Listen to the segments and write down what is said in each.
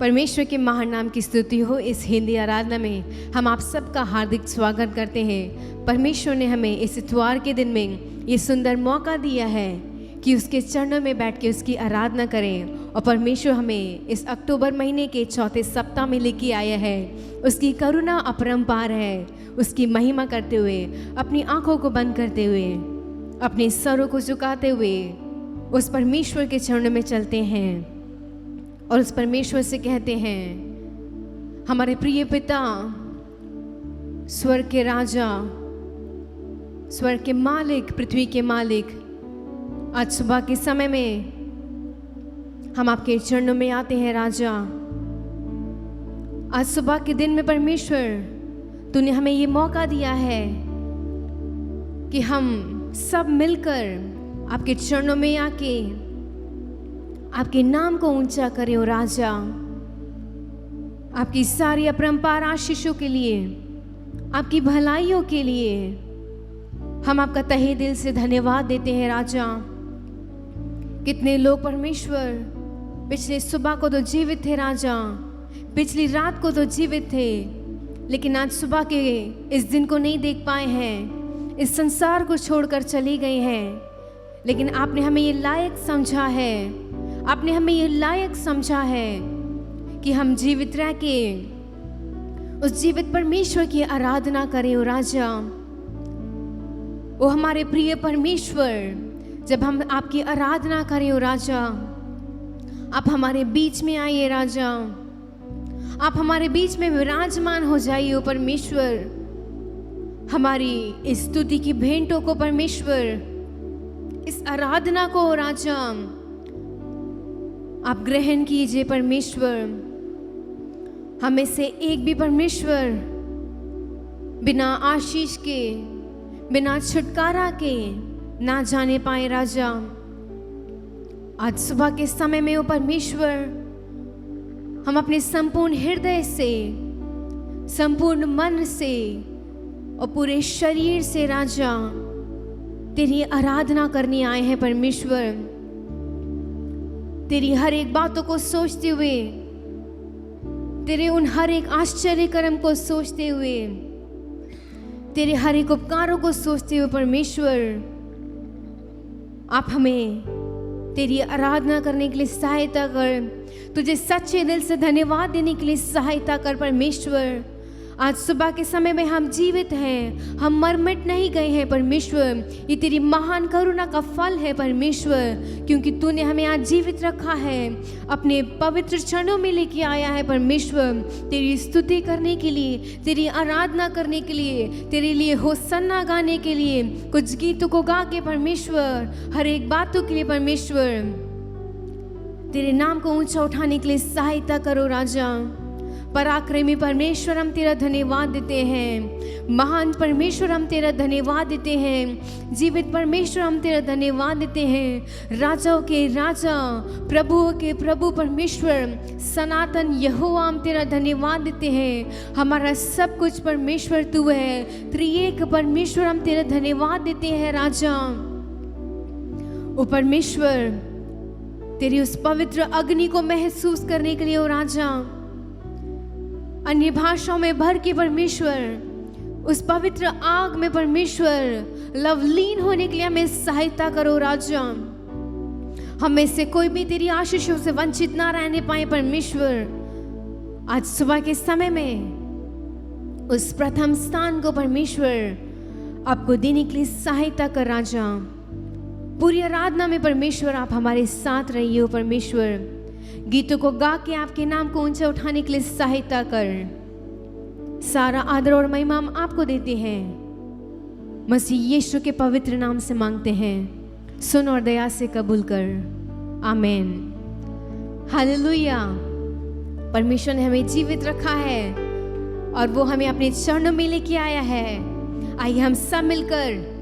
परमेश्वर के महान नाम की स्तुति हो। इस हिंदी आराधना में हम आप सबका हार्दिक स्वागत करते हैं। परमेश्वर ने हमें इस इतवार के दिन में ये सुंदर मौका दिया है कि उसके चरणों में बैठ के उसकी आराधना करें। और परमेश्वर हमें इस अक्टूबर महीने के चौथे सप्ताह में लेके आया है। उसकी करुणा अपरंपार है। उसकी महिमा करते हुए, अपनी आंखों को बंद करते हुए, अपने सरों को झुकाते हुए उस परमेश्वर के चरणों में चलते हैं और उस परमेश्वर से कहते हैं, हमारे प्रिय पिता, स्वर्ग के राजा, स्वर्ग के मालिक, पृथ्वी के मालिक, आज सुबह के समय में हम आपके चरणों में आते हैं। राजा, आज सुबह के दिन में परमेश्वर तूने हमें ये मौका दिया है कि हम सब मिलकर आपके चरणों में आके आपके नाम को ऊंचा करें। और राजा, आपकी सारी अपरंपार आशीषों के लिए, आपकी भलाइयों के लिए हम आपका तहे दिल से धन्यवाद देते हैं। राजा, कितने लोग परमेश्वर पिछले सुबह को तो जीवित थे, राजा पिछली रात को तो जीवित थे, लेकिन आज सुबह के इस दिन को नहीं देख पाए हैं, इस संसार को छोड़कर चले गए हैं। लेकिन आपने हमें ये लायक समझा है, आपने हमें ये लायक समझा है कि हम जीवित रह के उस जीवित परमेश्वर की आराधना करें। और राजा, वो हमारे प्रिय परमेश्वर, जब हम आपकी आराधना करें, और राजा आप हमारे बीच में आइए। राजा, आप हमारे बीच में विराजमान हो जाइए। ओ परमेश्वर, हमारी इस स्तुति की भेंटों को परमेश्वर, इस आराधना को राजा आप ग्रहण कीजिए। परमेश्वर, हमें से एक भी परमेश्वर बिना आशीष के, बिना छुटकारा के ना जाने पाए। राजा, आज सुबह के समय में ओ परमेश्वर, हम अपने संपूर्ण हृदय से, संपूर्ण मन से और पूरे शरीर से राजा तेरी आराधना करने आए हैं। परमेश्वर, तेरी हर एक बातों को सोचते हुए, तेरे उन हर एक आश्चर्य कर्म को सोचते हुए, तेरे हर एक उपकारों को सोचते हुए परमेश्वर, आप हमें तेरी आराधना करने के लिए सहायता कर, तुझे सच्चे दिल से धन्यवाद देने के लिए सहायता कर। परमेश्वर, आज सुबह के समय में हम जीवित हैं, हम मर मिट नहीं गए हैं। परमेश्वर, ये तेरी महान करुणा का फल है परमेश्वर, क्योंकि तूने हमें आज जीवित रखा है, अपने पवित्र चरणों में लेके आया है। परमेश्वर, तेरी स्तुति करने के लिए, तेरी आराधना करने के लिए, तेरे लिए होसन्ना गाने के लिए, कुछ गीतों को गा के परमेश्वर, हर एक बातों के लिए परमेश्वर तेरे नाम को ऊंचा उठाने के लिए सहायता करो। राजा, पराक्रमी परमेश्वर, हम तेरा धन्यवाद देते हैं। महान परमेश्वर, हम तेरा धन्यवाद देते हैं। जीवित परमेश्वर, हम तेरा धन्यवाद देते हैं। राजाओं के राजा, प्रभुओं के प्रभु परमेश्वर, सनातन यहोवा, हम तेरा धन्यवाद देते हैं। हमारा सब कुछ परमेश्वर तू है। त्रिएक परमेश्वर, हम तेरा धन्यवाद देते हैं। राजा, ओ परमेश्वर, तेरी उस पवित्र अग्नि को महसूस करने के लिए, ओ राजा, अन्य भाषाओं में भर के परमेश्वर, उस पवित्र आग में परमेश्वर लवलीन होने के लिए हमें सहायता करो। राजा, हमें से कोई भी तेरी आशीषों से वंचित ना रहने पाए। परमेश्वर, आज सुबह के समय में उस प्रथम स्थान को परमेश्वर आपको देने के लिए सहायता कर। राजा, पूरी आराधना में परमेश्वर आप हमारे साथ रहिए। परमेश्वर, गीतों को गा के आपके नाम को ऊंचा उठाने के लिए सहायता कर। सारा आदर और महिमा हम आपको देते हैं। मसीह यीशु के पवित्र नाम से मांगते हैं, सुन और दया से कबूल कर। आमीन। हालेलुया। परमेश्वर ने हमें जीवित रखा है और वो हमें अपने चरणों में लेके आया है। आइए हम सब मिलकर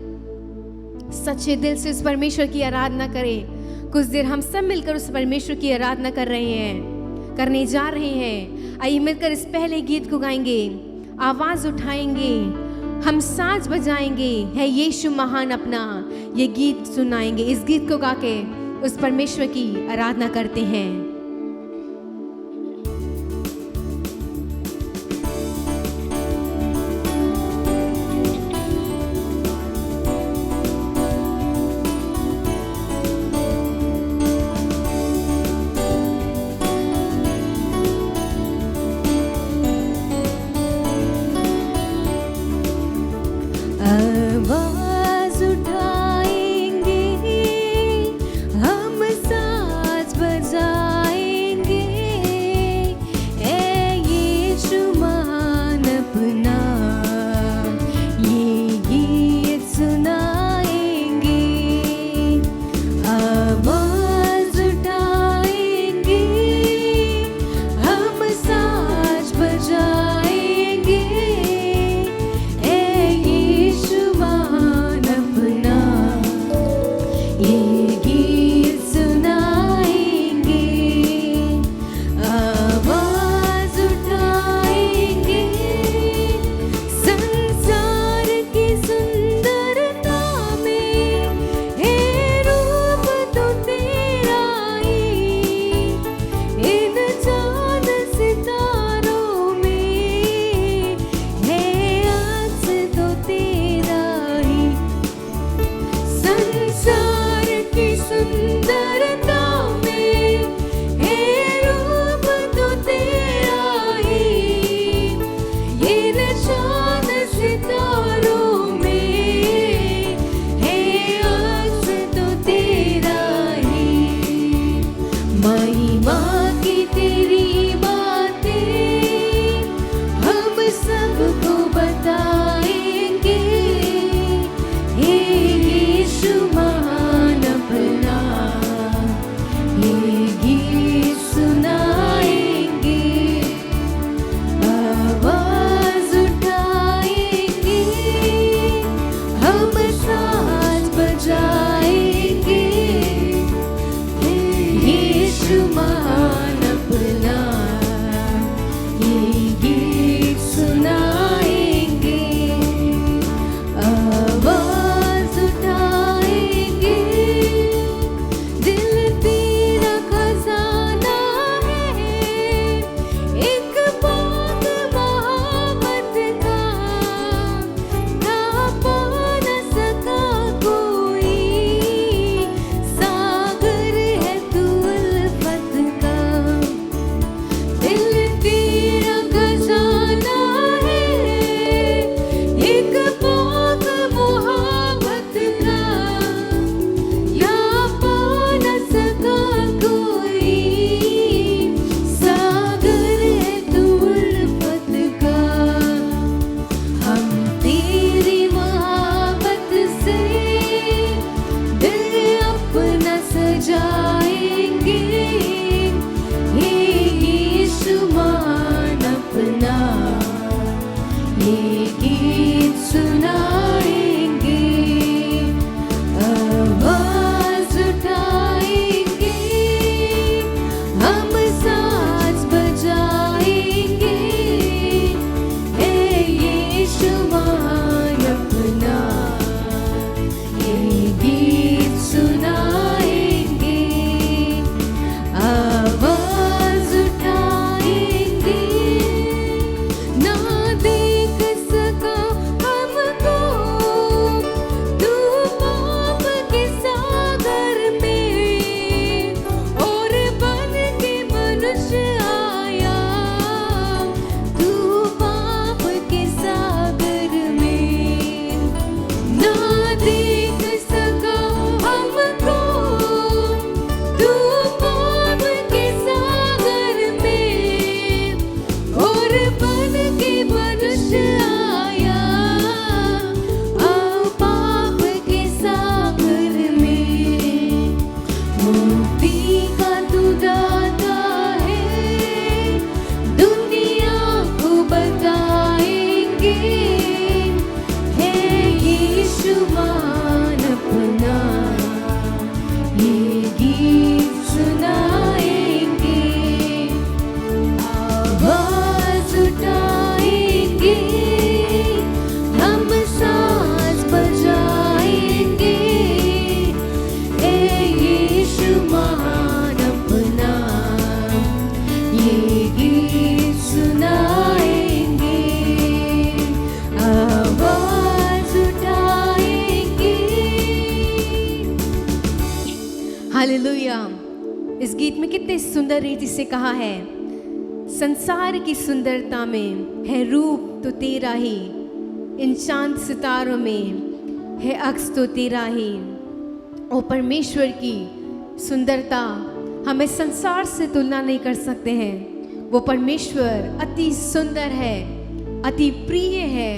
सच्चे दिल से उस परमेश्वर की आराधना करें। कुछ देर हम सब मिलकर उस परमेश्वर की आराधना करने जा रहे हैं। आइए मिलकर इस पहले गीत को गाएंगे, आवाज उठाएंगे, हम साज बजाएंगे, है यीशु महान अपना, ये गीत सुनाएंगे। इस गीत को गा के उस परमेश्वर की आराधना करते हैं। ये गीत सुनाएंगे, आवाज उठाएंगे, संसार की सुंदरता में है रूप तो तेरा ही, इन चांद सितारों में है अक्स तो तेरा ही। संसार की सुंदरता में है रूप तो तेरा ही, इन चांद सितारों में है अक्स तो तेरा ही। महिमा की तेरी बातें हम सबको बताएंगे, हे यीशु महान अपना ये गीत सुनाएंगे, आवाज उठाएंगे, हम साथ बजाएंगे, हे यीशु महान अपना ये गीत सुनाएंगे, आवाज उठाएंगे। दिल तेरा खजाना है, एक बाग मोहब्बत का, ना पा न सका कोई, सागर है तू उल्फत का। दिल तेरा खजाना है, एक बाग मोहब्बत का, या पा न सका कोई, सागर है तू उल्फत का। हम तेरी मोहब्बत से दिल अपना सजाएंगे, हे यीशु महान अपना ये गीत सुनाएंगे, आवाज उठाएंगे, हम साथ बजाएंगे, हे यीशु महान अपना ये गीत सुनाएंगे, आवाज उठाएंगे। ना देख सका हमको तू पाप के सागर में, और बन के मनुष्य आया तू पाप के सागर में। ना देख सका हमको तू पाप के सागर में, और बन के मनुष्य आया पाप के सागर में। मुक्ति का तू दाता है, दुनिया को बताएंगे, हे यीशु महान अपना ये गीत सुनाएंगे, आवाज उठाएंगे, हम साथ बजाएंगे, हे यीशु महान अपना ये गीत सुनाएंगे, आवाज उठाएंगे। हालेलुया। इस गीत में कितने सुंदर रीति से कहा है, संसार की सुंदरता में है रूप तो तेरा ही, इन चांद सितारों में है अक्स तो तेरा ही। ओ परमेश्वर की सुंदरता हमें संसार से तुलना नहीं कर सकते हैं। वो परमेश्वर अति सुंदर है, अति प्रिय है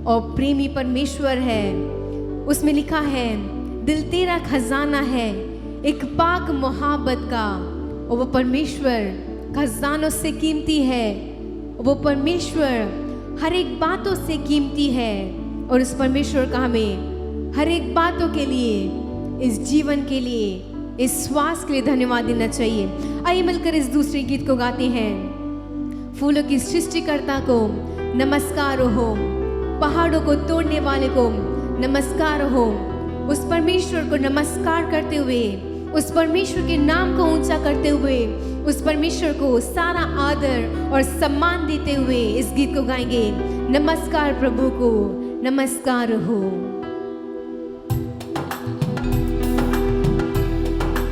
और प्रेमी परमेश्वर है। उसमें लिखा है दिल तेरा खजाना है, एक पाक मोहब्बत का। और वो परमेश्वर खजानों से कीमती है, वो परमेश्वर हर एक बातों से कीमती है। और उस परमेश्वर का हमें हर एक बातों के लिए इस जीवन के लिए, इस श्वास के लिए धन्यवाद देना चाहिए। आइए मिलकर इस दूसरे गीत को गाते हैं। फूलों की सृष्टिकर्ता को नमस्कार हो, पहाड़ों को तोड़ने वाले को नमस्कार हो। उस परमेश्वर को नमस्कार करते हुए, उस परमेश्वर के नाम को ऊंचा करते हुए, उस परमेश्वर को सारा आदर और सम्मान देते हुए इस गीत को गाएंगे। नमस्कार प्रभु को, नमस्कार हो।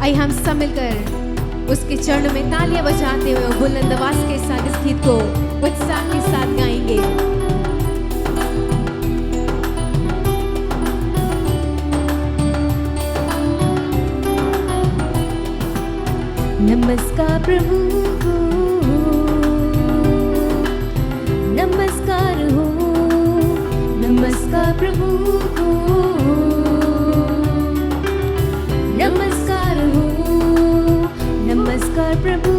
आइए हम सब मिलकर उसके चरणों में तालियां बजाते हुए और बुलंद आवाज के साथ इस गीत को उत्साह के साथ गाएंगे। नमस्कार प्रभु को, नमस्कार हो, नमस्कार प्रभु को, नमस्कार हो, नमस्कार प्रभु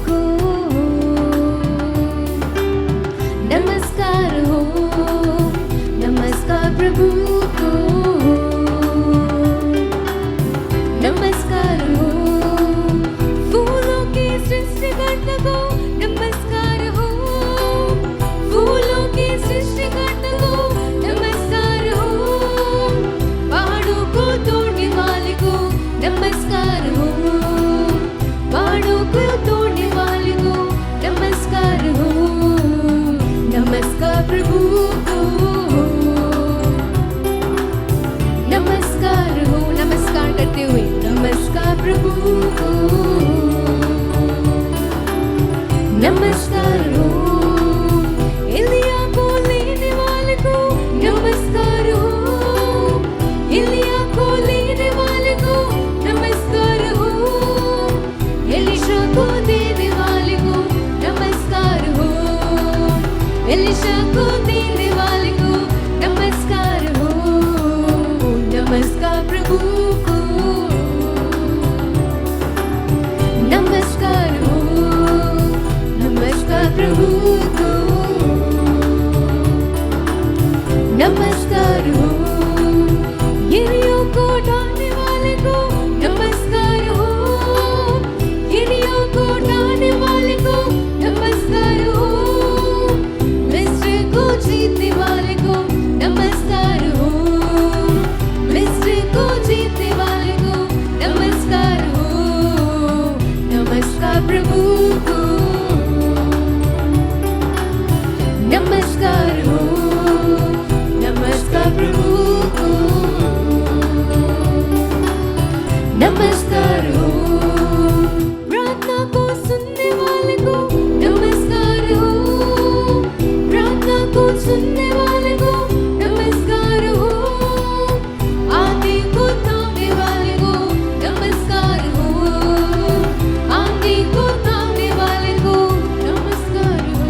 को, नमस्कार हो, नमस्कार प्रभु को, नमस्कार हो। फूलों की सृष्टिकर्ता को नमस्कार हो, फूलों की सृष्टिकर्ता को नमस्कार हो, पहाड़ों को तोड़ने वाले को नमस्कार हो, पहाड़ों को तोड़ने वाले को नमस्कार हो। नमस्कार प्रभु को, नमस्कार हो, नमस्कार करते हुए नमस्कार प्रभु को, नमस्कार हो। एलिया को लेने वाले को नमस्कार हो, एलिया को लेने वाले को नमस्कार हो, एलिशा को देने वाले को नमस्कार हो, एलिशा को देने वाले को नमस्कार हो। नमस्कार प्रभु को, नमस्कार हो, नमस्कार प्रभु को, नमस्कार हो। गिरियों को ढाने वाले को नमस्कार हो, गिरियों को ढाने वाले को नमस्कार हो, मिस्र को जीतने वाले को नमस्कार हो, मिस्र को जीतने वाले को नमस्कार हो। नमस्कार प्रभु को, नमस्कार हो, नमस्कार प्रभु को, नमस्कार हो। प्रार्थना को सुनने वाले को नमस्कार हो, प्रार्थना को सुनने वाले को नमस्कार हो, आंधी को थामने वाले को नमस्कार हो, आंधी को थामने वाले को नमस्कार हो।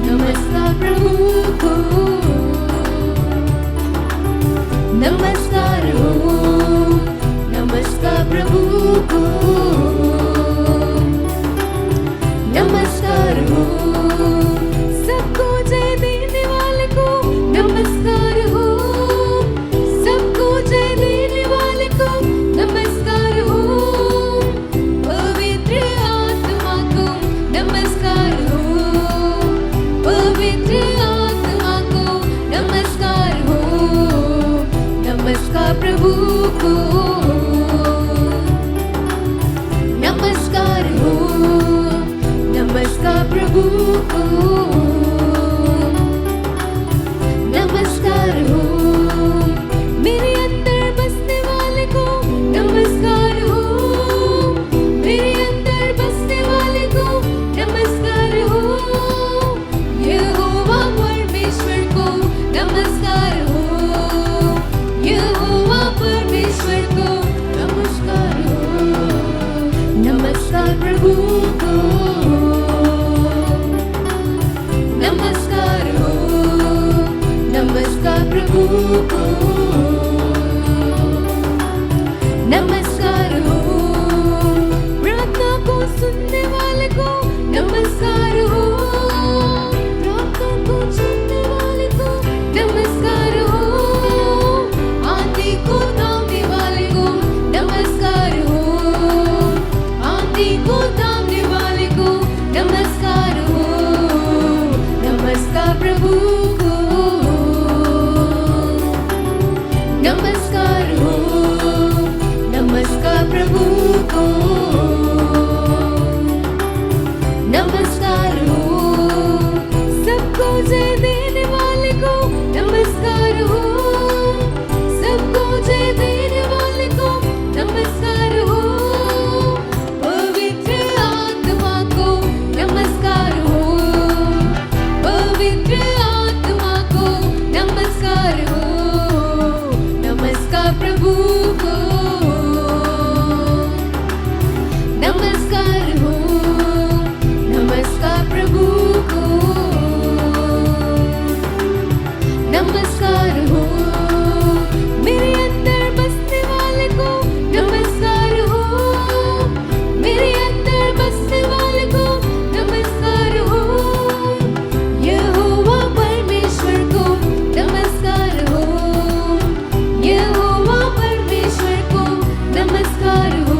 नमस्कार प्रभु को, नमस्कार हो, नमस्कार प्रभु को, नमस्कार हो। सबको जय देने वाले को नमस्कार हो, सबको जय देने वाले को नमस्कार हो, पवित्र आत्मा को नमस्कार हो, पवित्र आत्मा को नमस्कार हो। नमस्कार प्रभु को, नमस्कार हो, नमस्कार प्रभु को, नमस्कार हो। मेरे अंदर बसने वाले को नमस्कार हो, मेरे अंदर बसने वाले को नमस्कार हो, यहोवा परमेश्वर को नमस्कार हो, यहोवा परमेश्वर को नमस्कार हो। नमस्कार प्रभु को, नमस्कार हो, नमस्कार प्रभु को, नमस्कार हो। प्रार्थना को सुनने वाले को नमस्कार हो, प्रार्थना को सुनने वाले को नमस्कार हो, आंधी को थामने वाले प्रभु को नमस्कार हो, सबको जय देने वाले को नमस्कार हो, सबको जय देने वाले को नमस्कार हो, पवित्र आत्मा को नमस्कार हो, पवित्र आत्मा को नमस्कार हो, नमस्कार प्रभु को नमस्कार हो, नमस्कार प्रभु को नमस्कार हो, मेरे अंदर बसने वाले को नमस्कार हो, मेरे अंदर बसने वाले को नमस्कार हो, यहोवा परमेश्वर को नमस्कार हो, यहोवा परमेश्वर को नमस्कार हो,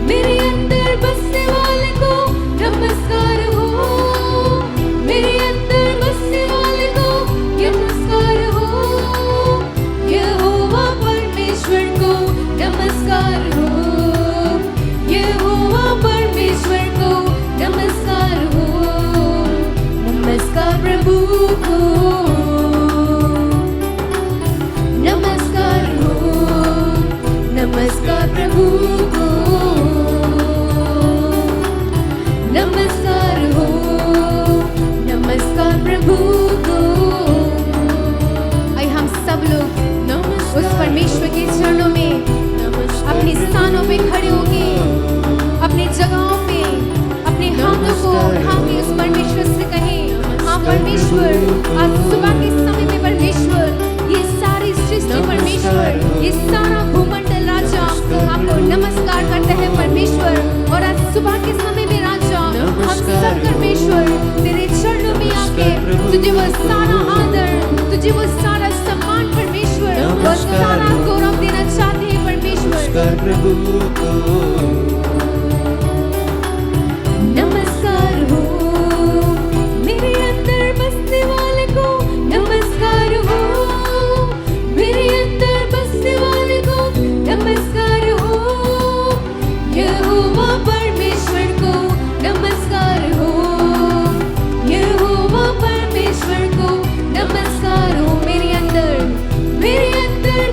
मेरे अंदर बसने वाले को नमस्कार हो, मेरे अंदर बसने वाले को नमस्कार हो, यहोवा परमेश्वर को नमस्कार हो, यहोवा परमेश्वर को नमस्कार हो, नमस्कार प्रभु को नमस्कार हो, नमस्कार प्रभु को नमस्कार हो, नमस्कार प्रभु को। आइए हम सब लोग उस परमेश्वर के चरणों में अपने स्थानों पे खड़े होके अपने जगहों पे अपने हाथों को उठा के उस परमेश्वर से कहें, हाँ परमेश्वर, आज सुबह के समय में परमेश्वर, ये सारी सृष्टि परमेश्वर, ये सारा भूमंडल राजा आपको नमस्कार करते हैं परमेश्वर। और आज सुबह के समय में राजा हम सब परमेश्वर तेरे चरणों में आके तुझे वो सारा आदर, तुझे वो सारा सम्मान परमेश्वर, वो सारा गौरव देना चाहते हैं परमेश्वर। प्रभु को नमस्कार हो, मेरे अंदर बसने वाले को नमस्कार हो, मेरे अंदर बसने वाले को नमस्कार हो, यहोवा परमेश्वर को नमस्कार हो, यहोवा परमेश्वर को नमस्कार हो, मेरे अंदर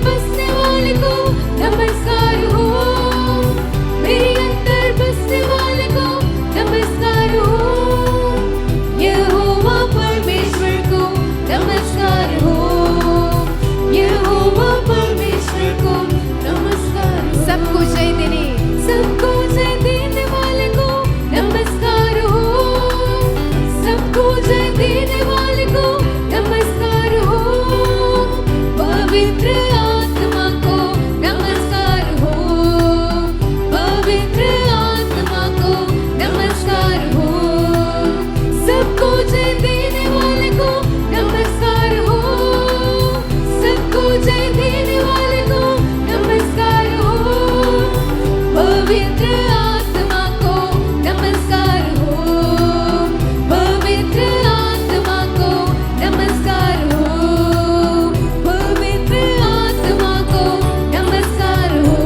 बसने वाले को नमस्कार हो, मेरे अंदर बसने वाले को नमस्कार हो, यहोवा परमेश्वर को नमस्कार हो, यहोवा परमेश्वर को नमस्कार हो। सबको जय देने वाले को नमस्कार हो, सबको जय देने वाले को नमस्कार हो, पवित्र आत्मा को नमस्कार हो, पवित्र आत्मा को नमस्कार हो, सबको जय देने वाले को नमस्कार हो, सबको जय देने वाले को नमस्कार हो, पवित्र आत्मा को नमस्कार हो, पवित्र आत्मा को नमस्कार हो, पवित्र आत्मा को नमस्कार हो,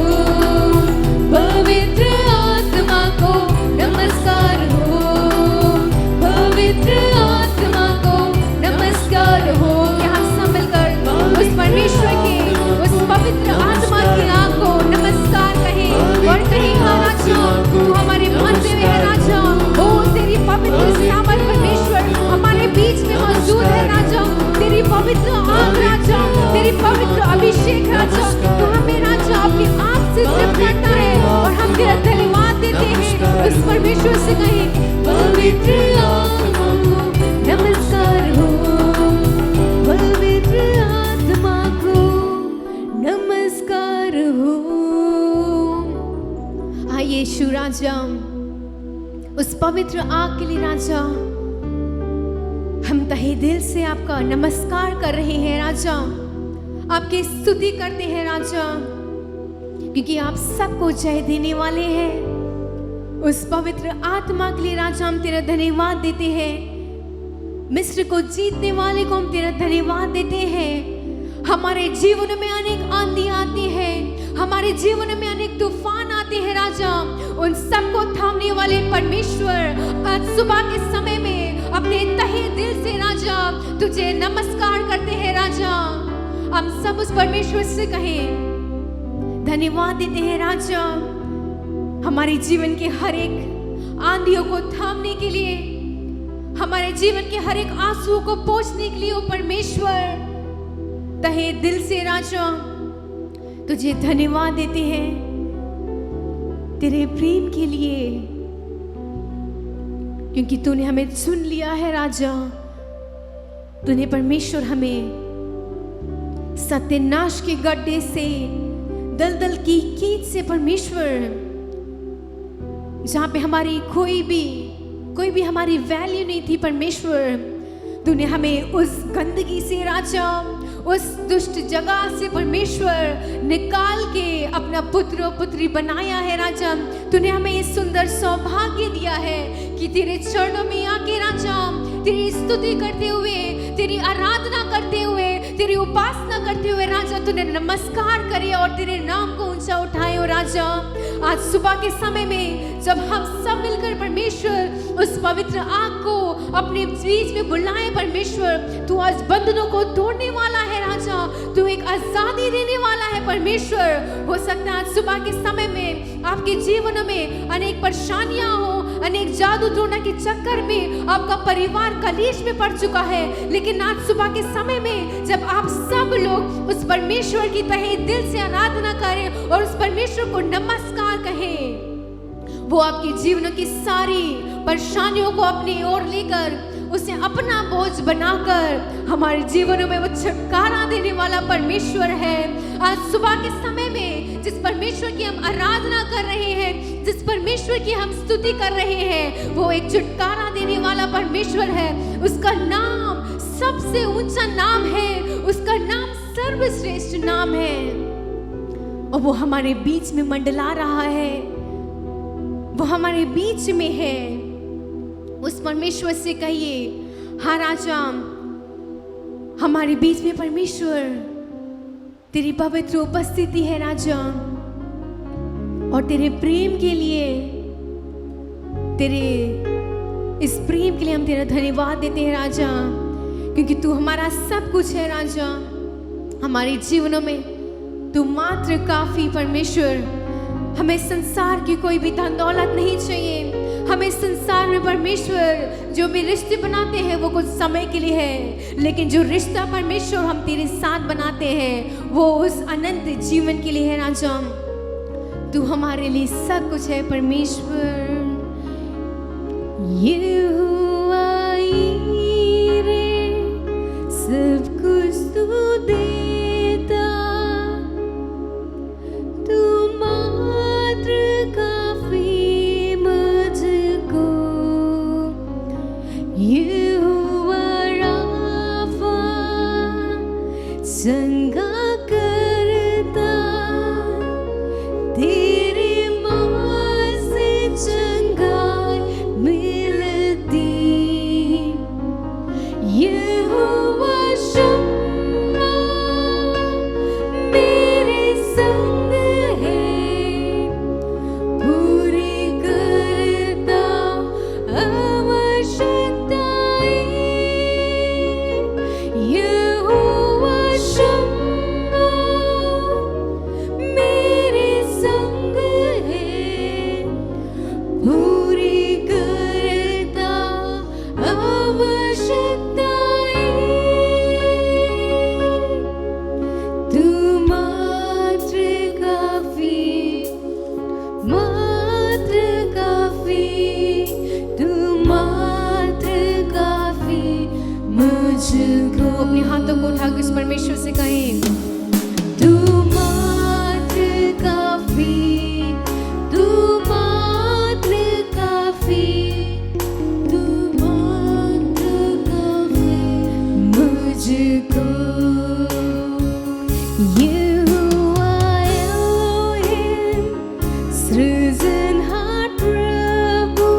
पवित्र आत्मा को नमस्कार हो, पवित्र आत्मा को नमस्कार हो। यहाँ सब मिलकर उस परमेश्वर के उस पवित्र आत्मा की आग को नमस्कार कहें और कहें, हाँ राजा तू हमारे मध्य में है राजा, ओ तेरी पवित्र सामर्थ परमेश्वर हमारे बीच में मौजूद है राजा, तेरी पवित्र आग राजा, तेरी पवित्र अभिषेक राजा, तू हमें राजा अपनी आग से तृप्त करता है और हम तेरा धन्यवाद देते हैं। उस परमेश्वर से कहें, पवित्र आत्मा को नमस्कार हो, पवित्र आत्मा को नमस्कार हो। आइए यीशु राजा, उस पवित्र आग के लिए राजा हम तहे दिल से आपका नमस्कार कर रहे हैं राजा, आपकी स्तुति करते हैं राजा, क्योंकि आप सबको जय देने वाले हैं। उस पवित्र आत्मा के लिए राजा हम तेरा धन्यवाद देते हैं। मिस्र को जीतने वाले को हम तेरा धन्यवाद देते हैं। हमारे जीवन में अनेक आंधी आती है, हमारे जीवन में अनेक तूफान आते हैं राजा, उन सबको थामने वाले परमेश्वर आज सुबह के समय में अपने तहे दिल से राजा तुझे नमस्कार करते हैं राजा। हम सब उस परमेश्वर से कहें धन्यवाद देते हैं राजा, हमारे जीवन के हर एक आंधियों को थामने के लिए, हमारे जीवन के हर एक आंसुओं को पोंछने के लिए ओ परमेश्वर तहे दिल से राजा तुझे धन्यवाद देते हैं तेरे प्रेम के लिए, क्योंकि तूने हमें सुन लिया है राजा। तूने परमेश्वर हमें सत्यानाश के गड्ढे से, दलदल की कीच से परमेश्वर, जहां पे हमारी कोई भी हमारी वैल्यू नहीं थी परमेश्वर, तूने हमें उस गंदगी से राजा, उस दुष्ट जगह से परमेश्वर निकाल के अपना पुत्र और पुत्री बनाया है राजा। तूने हमें ये सुंदर सौभाग्य दिया है कि तेरे चरणों में आके राजा तेरी स्तुति करते हुए, तेरी आराधना करते हुए, तेरी उपासना करते हुए राजा तूने नमस्कार करे और तेरे नाम को ऊंचा उठाए हो राजा। आज सुबह के समय में जब हम सब मिलकर परमेश्वर उस पवित्र आग को अपने बीच में बुलाए परमेश्वर, तू आज बंधनों को तोड़ने वाला है राजा, तू एक आजादी देने वाला है परमेश्वर। हो सकता है आज सुबह के समय में आपके जीवन में अनेक परेशानियां हो, अनेक जादू टोना के चक्कर में आपका परिवार कलेश में पड़ चुका है, लेकिन आज सुबह के समय में जब आप सब लोग उस परमेश्वर की तहे दिल से आराधना करें और उस परमेश्वर को नमस्कार कहें, वो आपके जीवन की सारी परेशानियों को अपनी ओर लेकर उसे अपना बोझ बनाकर हमारे जीवनों में वो छुटकारा देने वाला परमेश्वर है। आज सुबह के समय में जिस परमेश्वर की हम आराधना कर रहे हैं, जिस परमेश्वर की हम स्तुति कर रहे हैं, वो एक छुटकारा देने वाला परमेश्वर है। उसका नाम सबसे ऊंचा नाम है, उसका नाम सर्वश्रेष्ठ नाम है, और वो हमारे बीच में मंडला रहा है, वो हमारे बीच में है। उस परमेश्वर से कहिए, हाँ राजा, हमारे बीच में परमेश्वर तेरी पवित्र उपस्थिति है राजा, और तेरे प्रेम के लिए, तेरे इस प्रेम के लिए हम तेरा धन्यवाद देते हैं राजा, क्योंकि तू हमारा सब कुछ है राजा। हमारे जीवनों में तू मात्र काफी परमेश्वर। हमें संसार की कोई भी धन दौलत नहीं चाहिए। हमें संसार में परमेश्वर जो भी रिश्ते बनाते हैं वो कुछ समय के लिए है, लेकिन जो रिश्ता परमेश्वर हम तेरे साथ बनाते हैं वो उस अनंत जीवन के लिए है राजा। तू हमारे लिए सब कुछ है परमेश्वर। यहोवा ईरे सब कुछ तू देता, तू मात्र काफी मुझको। यहोवा राफा चंगा करता, तेरे माँ से चंगाई मिलती। यहोवा शम्मा मेरे संग है, पूरी करता आवश्यकताएं। यहोवा शम्मा मेरे संग है, पूरी करता आवश्यकताएं। तू मात्र काफी, मात्र काफी, तू मात्र काफी मुझको। अपने हाथों को उठाकर इस परमेश्वर से कहें, तू मात्र काफी, तू मात्र काफी, तू मात्र काफी मुझको। यहोवा एलोहिम सृजनहार प्रभु,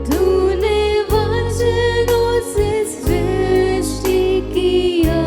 तूने वचनों से सृष्टि किया।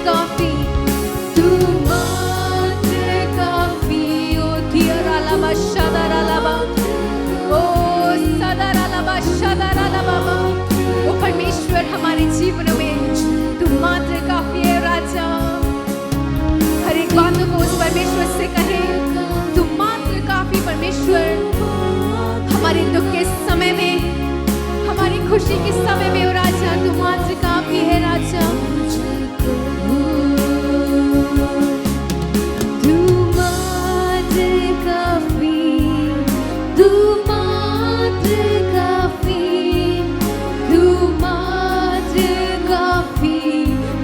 काफी, तू मात्र काफी। ओ थियरा लबा शदरा लबा, ओ सदरा लबा शदरा लबा। ओ परमेश्वर हमारे जीवन में तू मात्र काफी है राजा। हर एक बातों को उस परमेश्वर से कहे, तू मात्र काफी परमेश्वर। हमारे दुख के समय में, हमारी खुशी के समय में ओ राजा तू मात्र काफी है राजा। तू मात्र काफी, तू मात्र काफी, तू मात्र काफी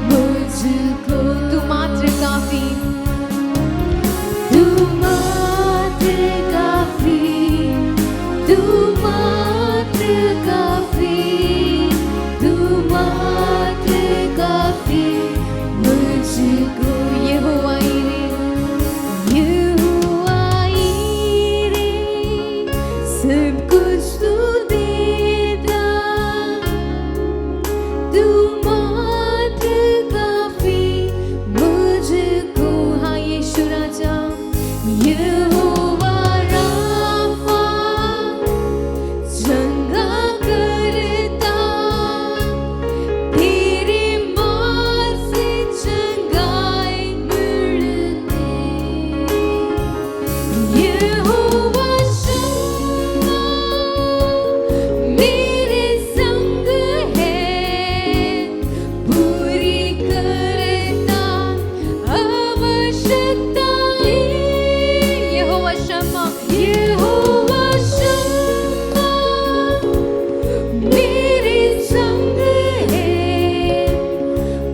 मुझको। तू मात्र काफी, तू मात्र काफी, तू मात्र काफी, तू मात्र काफी मुझको। यहोवा ईरे, यहोवा ईरे, सब कुछ तू देता, तू मात्र काफी मुझको। हाँ यीशु राजा, यहोवा राफा, चंगा करता, तेरे माँ से चंगाई मिलती। यहोवा शम्मा मेरे संग है, पूरी करता आवश्यकताएं। यहोवा शम्मा, यहोवा शम्मा मेरे संग है,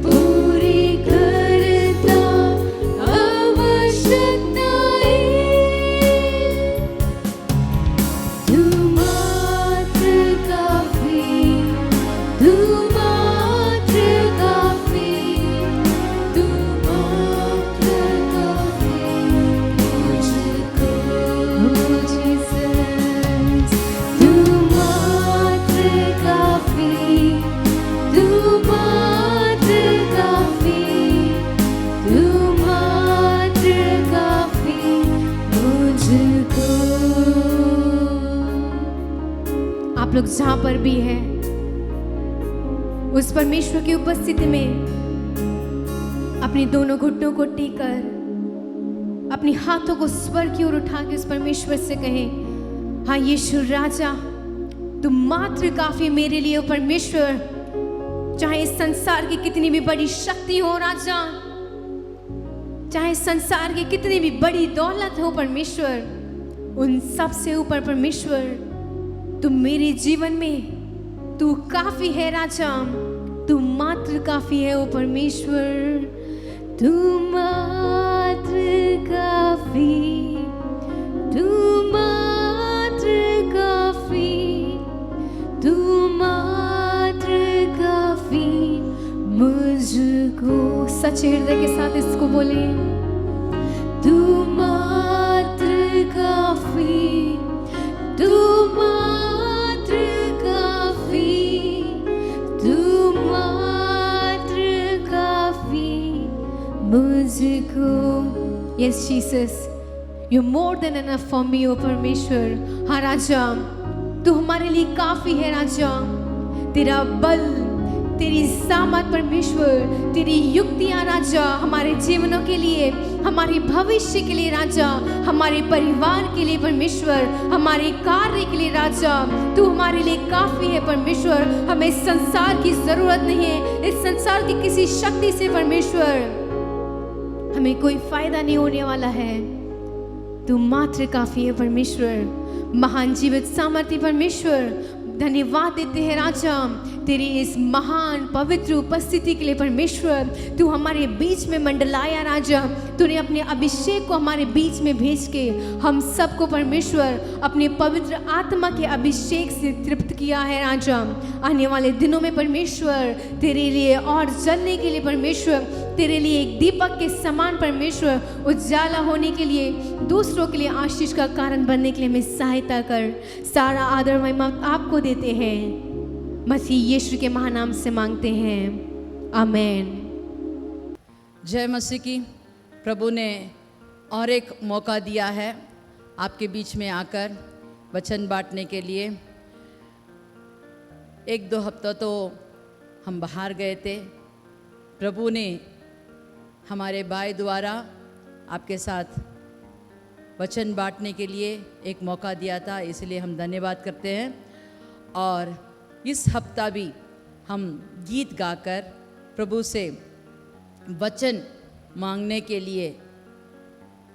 पूरी करता आवश्यकताएं। तू मात्र काफी, तू मात्र काफी, तू मात्र काफी मुझको। जीसस, तू मात्र काफी, तू मात्र काफी, तू मात्र काफी मुझको। आप लोग जहां पर भी हैं, उस परमेश्वर की उपस्थिति में अपने दोनों घुटनों को टेक कर, अपने हाथों को स्वर की ओर उठा के उस परमेश्वर से कहें, हाँ यीशु राजा, तू मात्र काफी मेरे लिए हो परमेश्वर। चाहे इस संसार की कितनी भी बड़ी शक्ति हो राजा, चाहे संसार की कितनी भी बड़ी दौलत हो परमेश्वर, उन सब से ऊपर परमेश्वर तू मेरे जीवन में तू काफी है राजा। तू मात्र काफी है ओ परमेश्वर, तू मात्र काफी, तू मात्र काफी, तू मात्र काफी मुझको। सच्चे हृदय के साथ इसको बोले, तू मात्र काफी, तू मात्र काफी, तू मात्र काफी मुझको। Yes Jesus, you're more than enough for me ओ परमेश्वर। हाँ राजा, तू हमारे लिए काफी है राजा। तेरा बल, तेरी सामर्थ परमेश्वर, तेरी युक्तियां राजा हमारे जीवनों के लिए, हमारे भविष्य के लिए राजा, हमारे परिवार के लिए परमेश्वर, हमारे कार्य के लिए राजा, तू हमारे लिए काफी है परमेश्वर। हमें इस संसार की जरूरत नहीं है, इस संसार की किसी शक्ति से परमेश्वर हमें कोई फायदा नहीं होने वाला है। तू मात्र काफी है परमेश्वर। महान जीवित सामर्थ्य परमेश्वर, धन्यवाद देते हैं राजा तेरी इस महान पवित्र उपस्थिति के लिए परमेश्वर। तू हमारे बीच में मंडलाया राजा, तूने अपने अभिषेक को हमारे बीच में भेज के हम सबको परमेश्वर अपने पवित्र आत्मा के अभिषेक से तृप्त किया है राजा। आने वाले दिनों में परमेश्वर तेरे लिए और जलने के लिए परमेश्वर, तेरे लिए एक दीपक के समान परमेश्वर उजाला होने के लिए, दूसरों के लिए आशीष का कारण बनने के लिए हमें सहायता कर। सारा आदर महिमा आपको देते हैं, मसीह यीशु के महानाम से मांगते हैं, आमीन। जय मसीह की। प्रभु ने और एक मौका दिया है आपके बीच में आकर वचन बांटने के लिए। एक दो हफ्ता तो हम बाहर गए थे। प्रभु ने हमारे भाई द्वारा आपके साथ वचन बांटने के लिए एक मौका दिया था, इसलिए हम धन्यवाद करते हैं। और इस हफ्ता भी हम गीत गाकर प्रभु से वचन मांगने के लिए,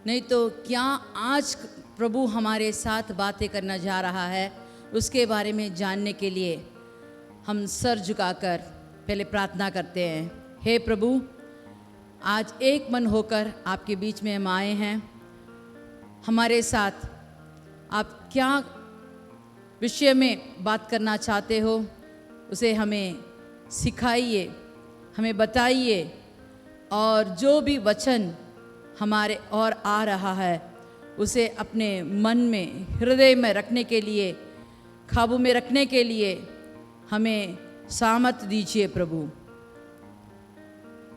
नहीं तो क्या आज प्रभु हमारे साथ बातें करना जा रहा है उसके बारे में जानने के लिए हम सर झुकाकर पहले प्रार्थना करते हैं। हे प्रभु, आज एक मन होकर आपके बीच में हम आए हैं। हमारे साथ आप क्या विषय में बात करना चाहते हो उसे हमें सिखाइए, हमें बताइए। और जो भी वचन हमारे और आ रहा है उसे अपने मन में, हृदय में रखने के लिए, काबू में रखने के लिए हमें सामर्थ दीजिए प्रभु।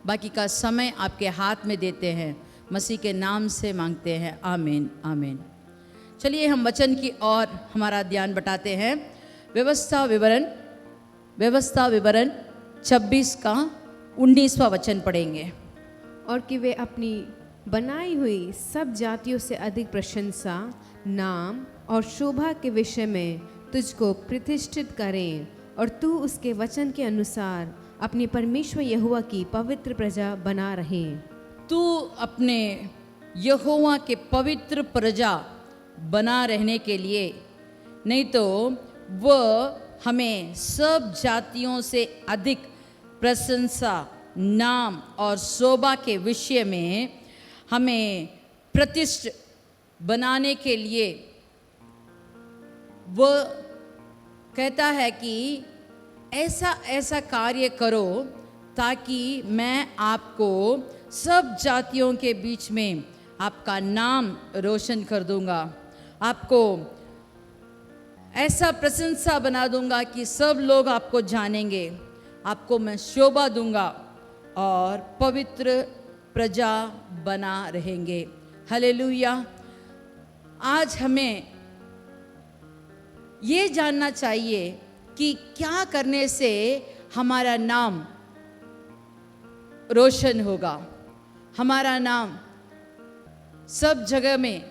बाकी का समय आपके हाथ में देते हैं, मसीह के नाम से मांगते हैं, आमीन आमीन। चलिए हम वचन की ओर हमारा ध्यान बटाते हैं। व्यवस्था विवरण 26 का 19वां वचन पढ़ेंगे। और कि वे अपनी बनाई हुई सब जातियों से अधिक प्रशंसा, नाम और शोभा के विषय में तुझको प्रतिष्ठित करें, और तू उसके वचन के अनुसार अपने परमेश्वर यहोवा की पवित्र प्रजा बना रहे। तू अपने यहोवा के पवित्र प्रजा बना रहने के लिए, नहीं तो वह हमें सब जातियों से अधिक प्रशंसा, नाम और शोभा के विषय में हमें प्रतिष्ठित बनाने के लिए वह कहता है कि ऐसा ऐसा कार्य करो ताकि मैं आपको सब जातियों के बीच में आपका नाम रोशन कर दूंगा, आपको ऐसा प्रशंसा बना दूंगा कि सब लोग आपको जानेंगे, आपको मैं शोभा दूंगा और पवित्र प्रजा बना रहेंगे। हालेलुया। आज हमें ये जानना चाहिए कि क्या करने से हमारा नाम रोशन होगा, हमारा नाम सब जगह में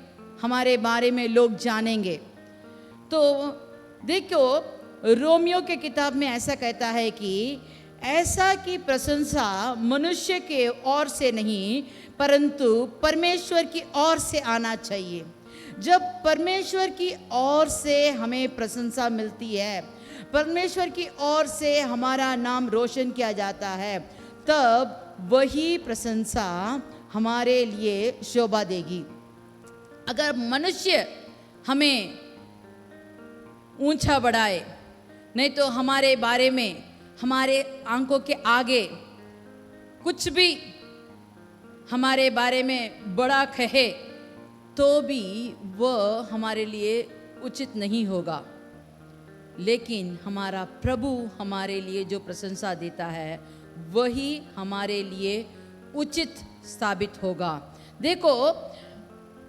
हमारे बारे में लोग जानेंगे। तो देखो, रोमियो के किताब में ऐसा कहता है कि ऐसा की प्रशंसा मनुष्य के ओर से नहीं परंतु परमेश्वर की ओर से आना चाहिए। जब परमेश्वर की ओर से हमें प्रशंसा मिलती है, परमेश्वर की ओर से हमारा नाम रोशन किया जाता है, तब वही प्रशंसा हमारे लिए शोभा देगी। अगर मनुष्य हमें ऊंचा बढ़ाए, नहीं तो हमारे बारे में हमारे आंखों के आगे कुछ भी हमारे बारे में बड़ा कहे, तो भी वह हमारे लिए उचित नहीं होगा। लेकिन हमारा प्रभु हमारे लिए जो प्रशंसा देता है वही हमारे लिए उचित साबित होगा। देखो,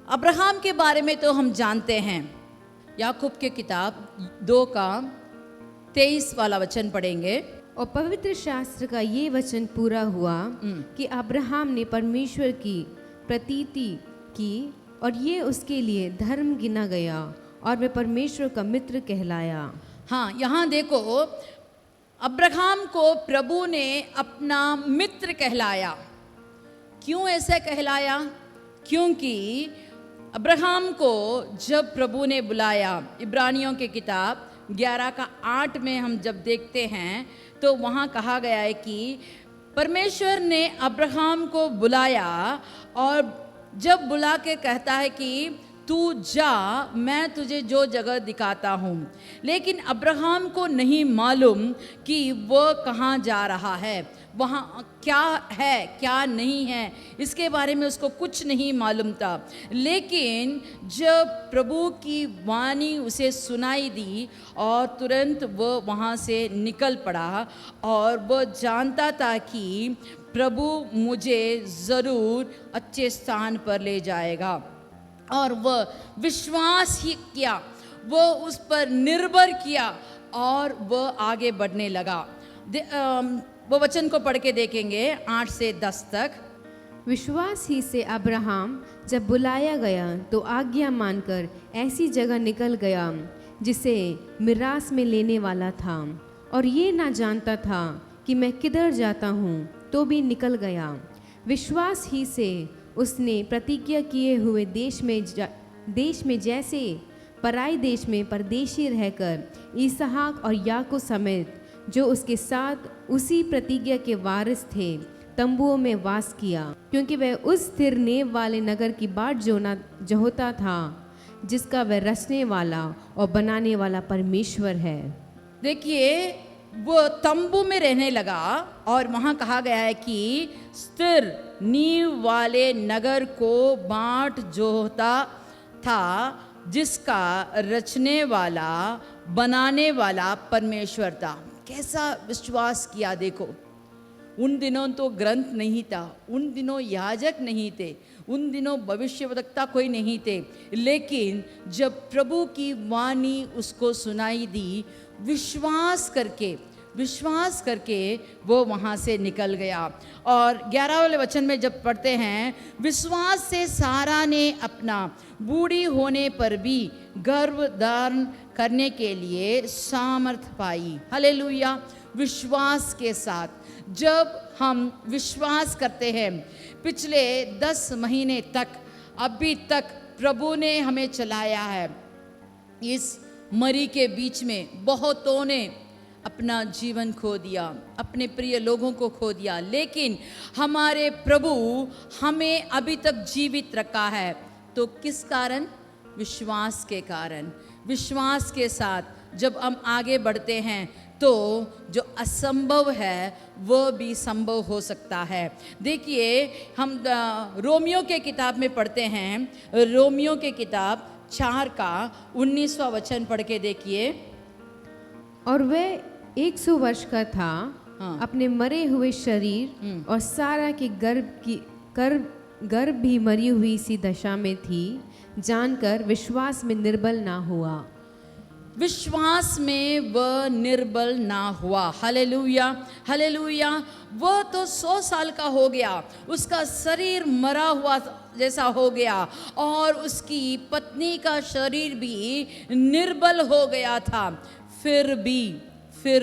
अब्राहम के बारे में तो हम जानते हैं। याकूब के किताब 2 का 23 वाला वचन पढ़ेंगे। और पवित्र शास्त्र का ये वचन पूरा हुआ कि अब्राहम ने परमेश्वर की प्रतीति की और ये उसके लिए धर्म गिना गया और वह परमेश्वर का मित्र कहलाया। हाँ, यहाँ देखो, अब्राहम को प्रभु ने अपना मित्र कहलाया। क्यों ऐसा कहलाया? क्योंकि अब्राहम को जब प्रभु ने बुलाया, इब्रानियों के किताब 11 का 8 में हम जब देखते हैं तो वहाँ कहा गया है कि परमेश्वर ने अब्राहम को बुलाया और जब बुला के कहता है कि तू जा, मैं तुझे जो जगह दिखाता हूँ। लेकिन अब्राहम को नहीं मालूम कि वह कहाँ जा रहा है, वहाँ क्या है क्या नहीं है, इसके बारे में उसको कुछ नहीं मालूम था। लेकिन जब प्रभु की वाणी उसे सुनाई दी और तुरंत वह वहाँ से निकल पड़ा और वह जानता था कि प्रभु मुझे ज़रूर अच्छे स्थान पर ले जाएगा। और वह विश्वास ही किया, वह उस पर निर्भर किया और वह आगे बढ़ने लगा। वो वचन को पढ़ के देखेंगे 8 से 10 तक। विश्वास ही से अब्राहम जब बुलाया गया तो आज्ञा मानकर ऐसी जगह निकल गया जिसे मिरास में लेने वाला था, और ये ना जानता था कि मैं किधर जाता हूँ, तो भी निकल गया। विश्वास ही से उसने प्रतिज्ञा किए हुए देश में जैसे पराई देश में परदेशी रहकर इसहाक और याकूब समेत जो उसके साथ उसी प्रतिज्ञा के वारिस थे तंबुओं में वास किया, क्योंकि वह उस स्थिर नींव वाले नगर की बाट जोहता था जिसका वह रचने वाला और बनाने वाला परमेश्वर है। देखिए, वो तंबू में रहने लगा और वहाँ कहा गया है कि स्थिर नींव वाले नगर को बाट जोहता था जिसका रचने वाला बनाने वाला परमेश्वर था। कैसा विश्वास किया देखो। उन दिनों तो ग्रंथ नहीं था, उन दिनों याजक नहीं थे, उन दिनों भविष्यवक्ता कोई नहीं थे, लेकिन जब प्रभु की वाणी उसको सुनाई दी, विश्वास करके वो वहाँ से निकल गया। और 11 वाले वचन में जब पढ़ते हैं, विश्वास से सारा ने अपना बूढ़ी होने पर भी गर्भ धारण करने के लिए सामर्थ पाई। हालेलुया। विश्वास के साथ जब हम विश्वास करते हैं, पिछले 10 महीने तक अभी तक प्रभु ने हमें चलाया है। इस मरी के बीच में बहुतों ने अपना जीवन खो दिया, अपने प्रिय लोगों को खो दिया, लेकिन हमारे प्रभु हमें अभी तक जीवित रखा है। तो किस कारण? विश्वास के कारण। विश्वास के साथ जब हम आगे बढ़ते हैं तो जो असंभव है वह भी संभव हो सकता है। देखिए, हम रोमियो के किताब में पढ़ते हैं, रोमियो के किताब 4 का 19वां वचन पढ़ के देखिए। और वह 100 वर्ष का था, हाँ। अपने मरे हुए शरीर और सारा के गर्भ भी मरी हुई सी दशा में थी, जानकर विश्वास में निर्बल ना हुआ। विश्वास में वह निर्बल ना हुआ। Hallelujah, hallelujah. वह तो 100 साल का हो गया, उसका शरीर मरा हुआ जैसा हो गया, और उसकी पत्नी का शरीर भी निर्बल हो गया था। फिर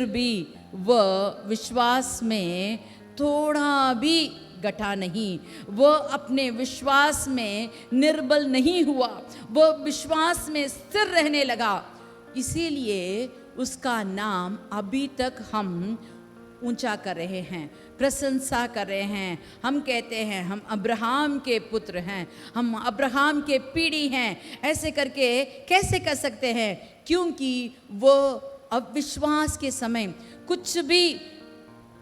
भी वह विश्वास में थोड़ा भी घटा नहीं, वह अपने विश्वास में निर्बल नहीं हुआ, वह विश्वास में स्थिर रहने लगा। इसीलिए उसका नाम अभी तक हम ऊंचा कर रहे हैं, प्रशंसा कर रहे हैं। हम कहते हैं हम अब्राहम के पुत्र हैं, हम अब्राहम के पीढ़ी हैं। ऐसे करके कैसे कर सकते हैं? क्योंकि वो अब विश्वास के समय कुछ भी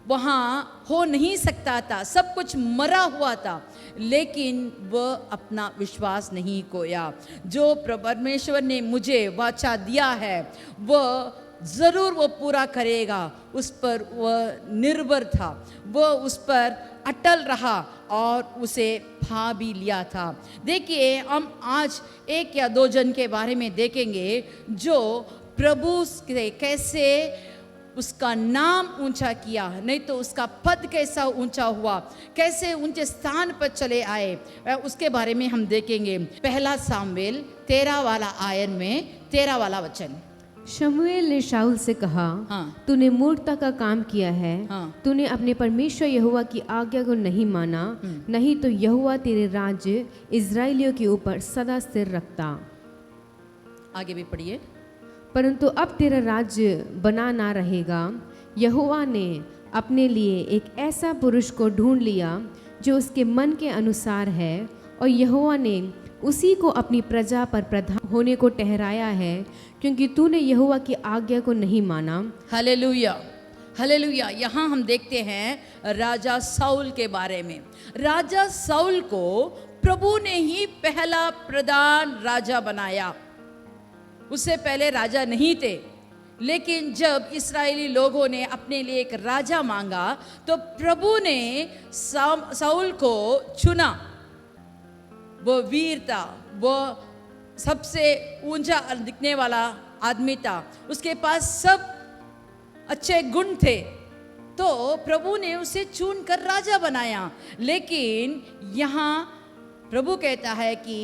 वहाँ हो नहीं सकता था, सब कुछ मरा हुआ था, लेकिन वह अपना विश्वास नहीं खोया। जो परमेश्वर ने मुझे वाचा दिया है वह ज़रूर वो पूरा करेगा, उस पर वह निर्भर था, वह उस पर अटल रहा और उसे पा भी लिया था। देखिए, हम आज 1 या 2 जन के बारे में देखेंगे जो प्रभु से कैसे उसका नाम ऊंचा किया, नहीं तो उसका पद कैसा ऊंचा हुआ, कैसे ऊंचे स्थान पर चले आए, उसके बारे में हम देखेंगे। 1 सामुएल 13 वाला आयत में 13 वाला वचन। शमूएल ने शाऊल से कहा, हाँ। तूने मूर्खता का काम किया है, हाँ। तूने अपने परमेश्वर यहोवा की आज्ञा को नहीं माना, नहीं तो यहोवा तेरे राज्य इजराइलियों के ऊपर सदा स्थिर रखता। आगे भी पढ़िए। परंतु अब तेरा राज्य बना ना रहेगा। यहोवा ने अपने लिए एक ऐसा पुरुष को ढूंढ लिया जो उसके मन के अनुसार है, और यहोवा ने उसी को अपनी प्रजा पर प्रधान होने को ठहराया है, क्योंकि तूने यहोवा की आज्ञा को नहीं माना। Hallelujah, hallelujah. यहाँ हम देखते हैं राजा साउल के बारे में। राजा साउल को प्रभु ने ही पहला प्रधान राजा बनाया। उससे पहले राजा नहीं थे, लेकिन जब इस्राएली लोगों ने अपने लिए एक राजा मांगा तो प्रभु ने साउल को चुना। वो वीर था, वो सबसे ऊंचा दिखने वाला आदमी था, उसके पास सब अच्छे गुण थे, तो प्रभु ने उसे चुन कर राजा बनाया। लेकिन यहाँ प्रभु कहता है कि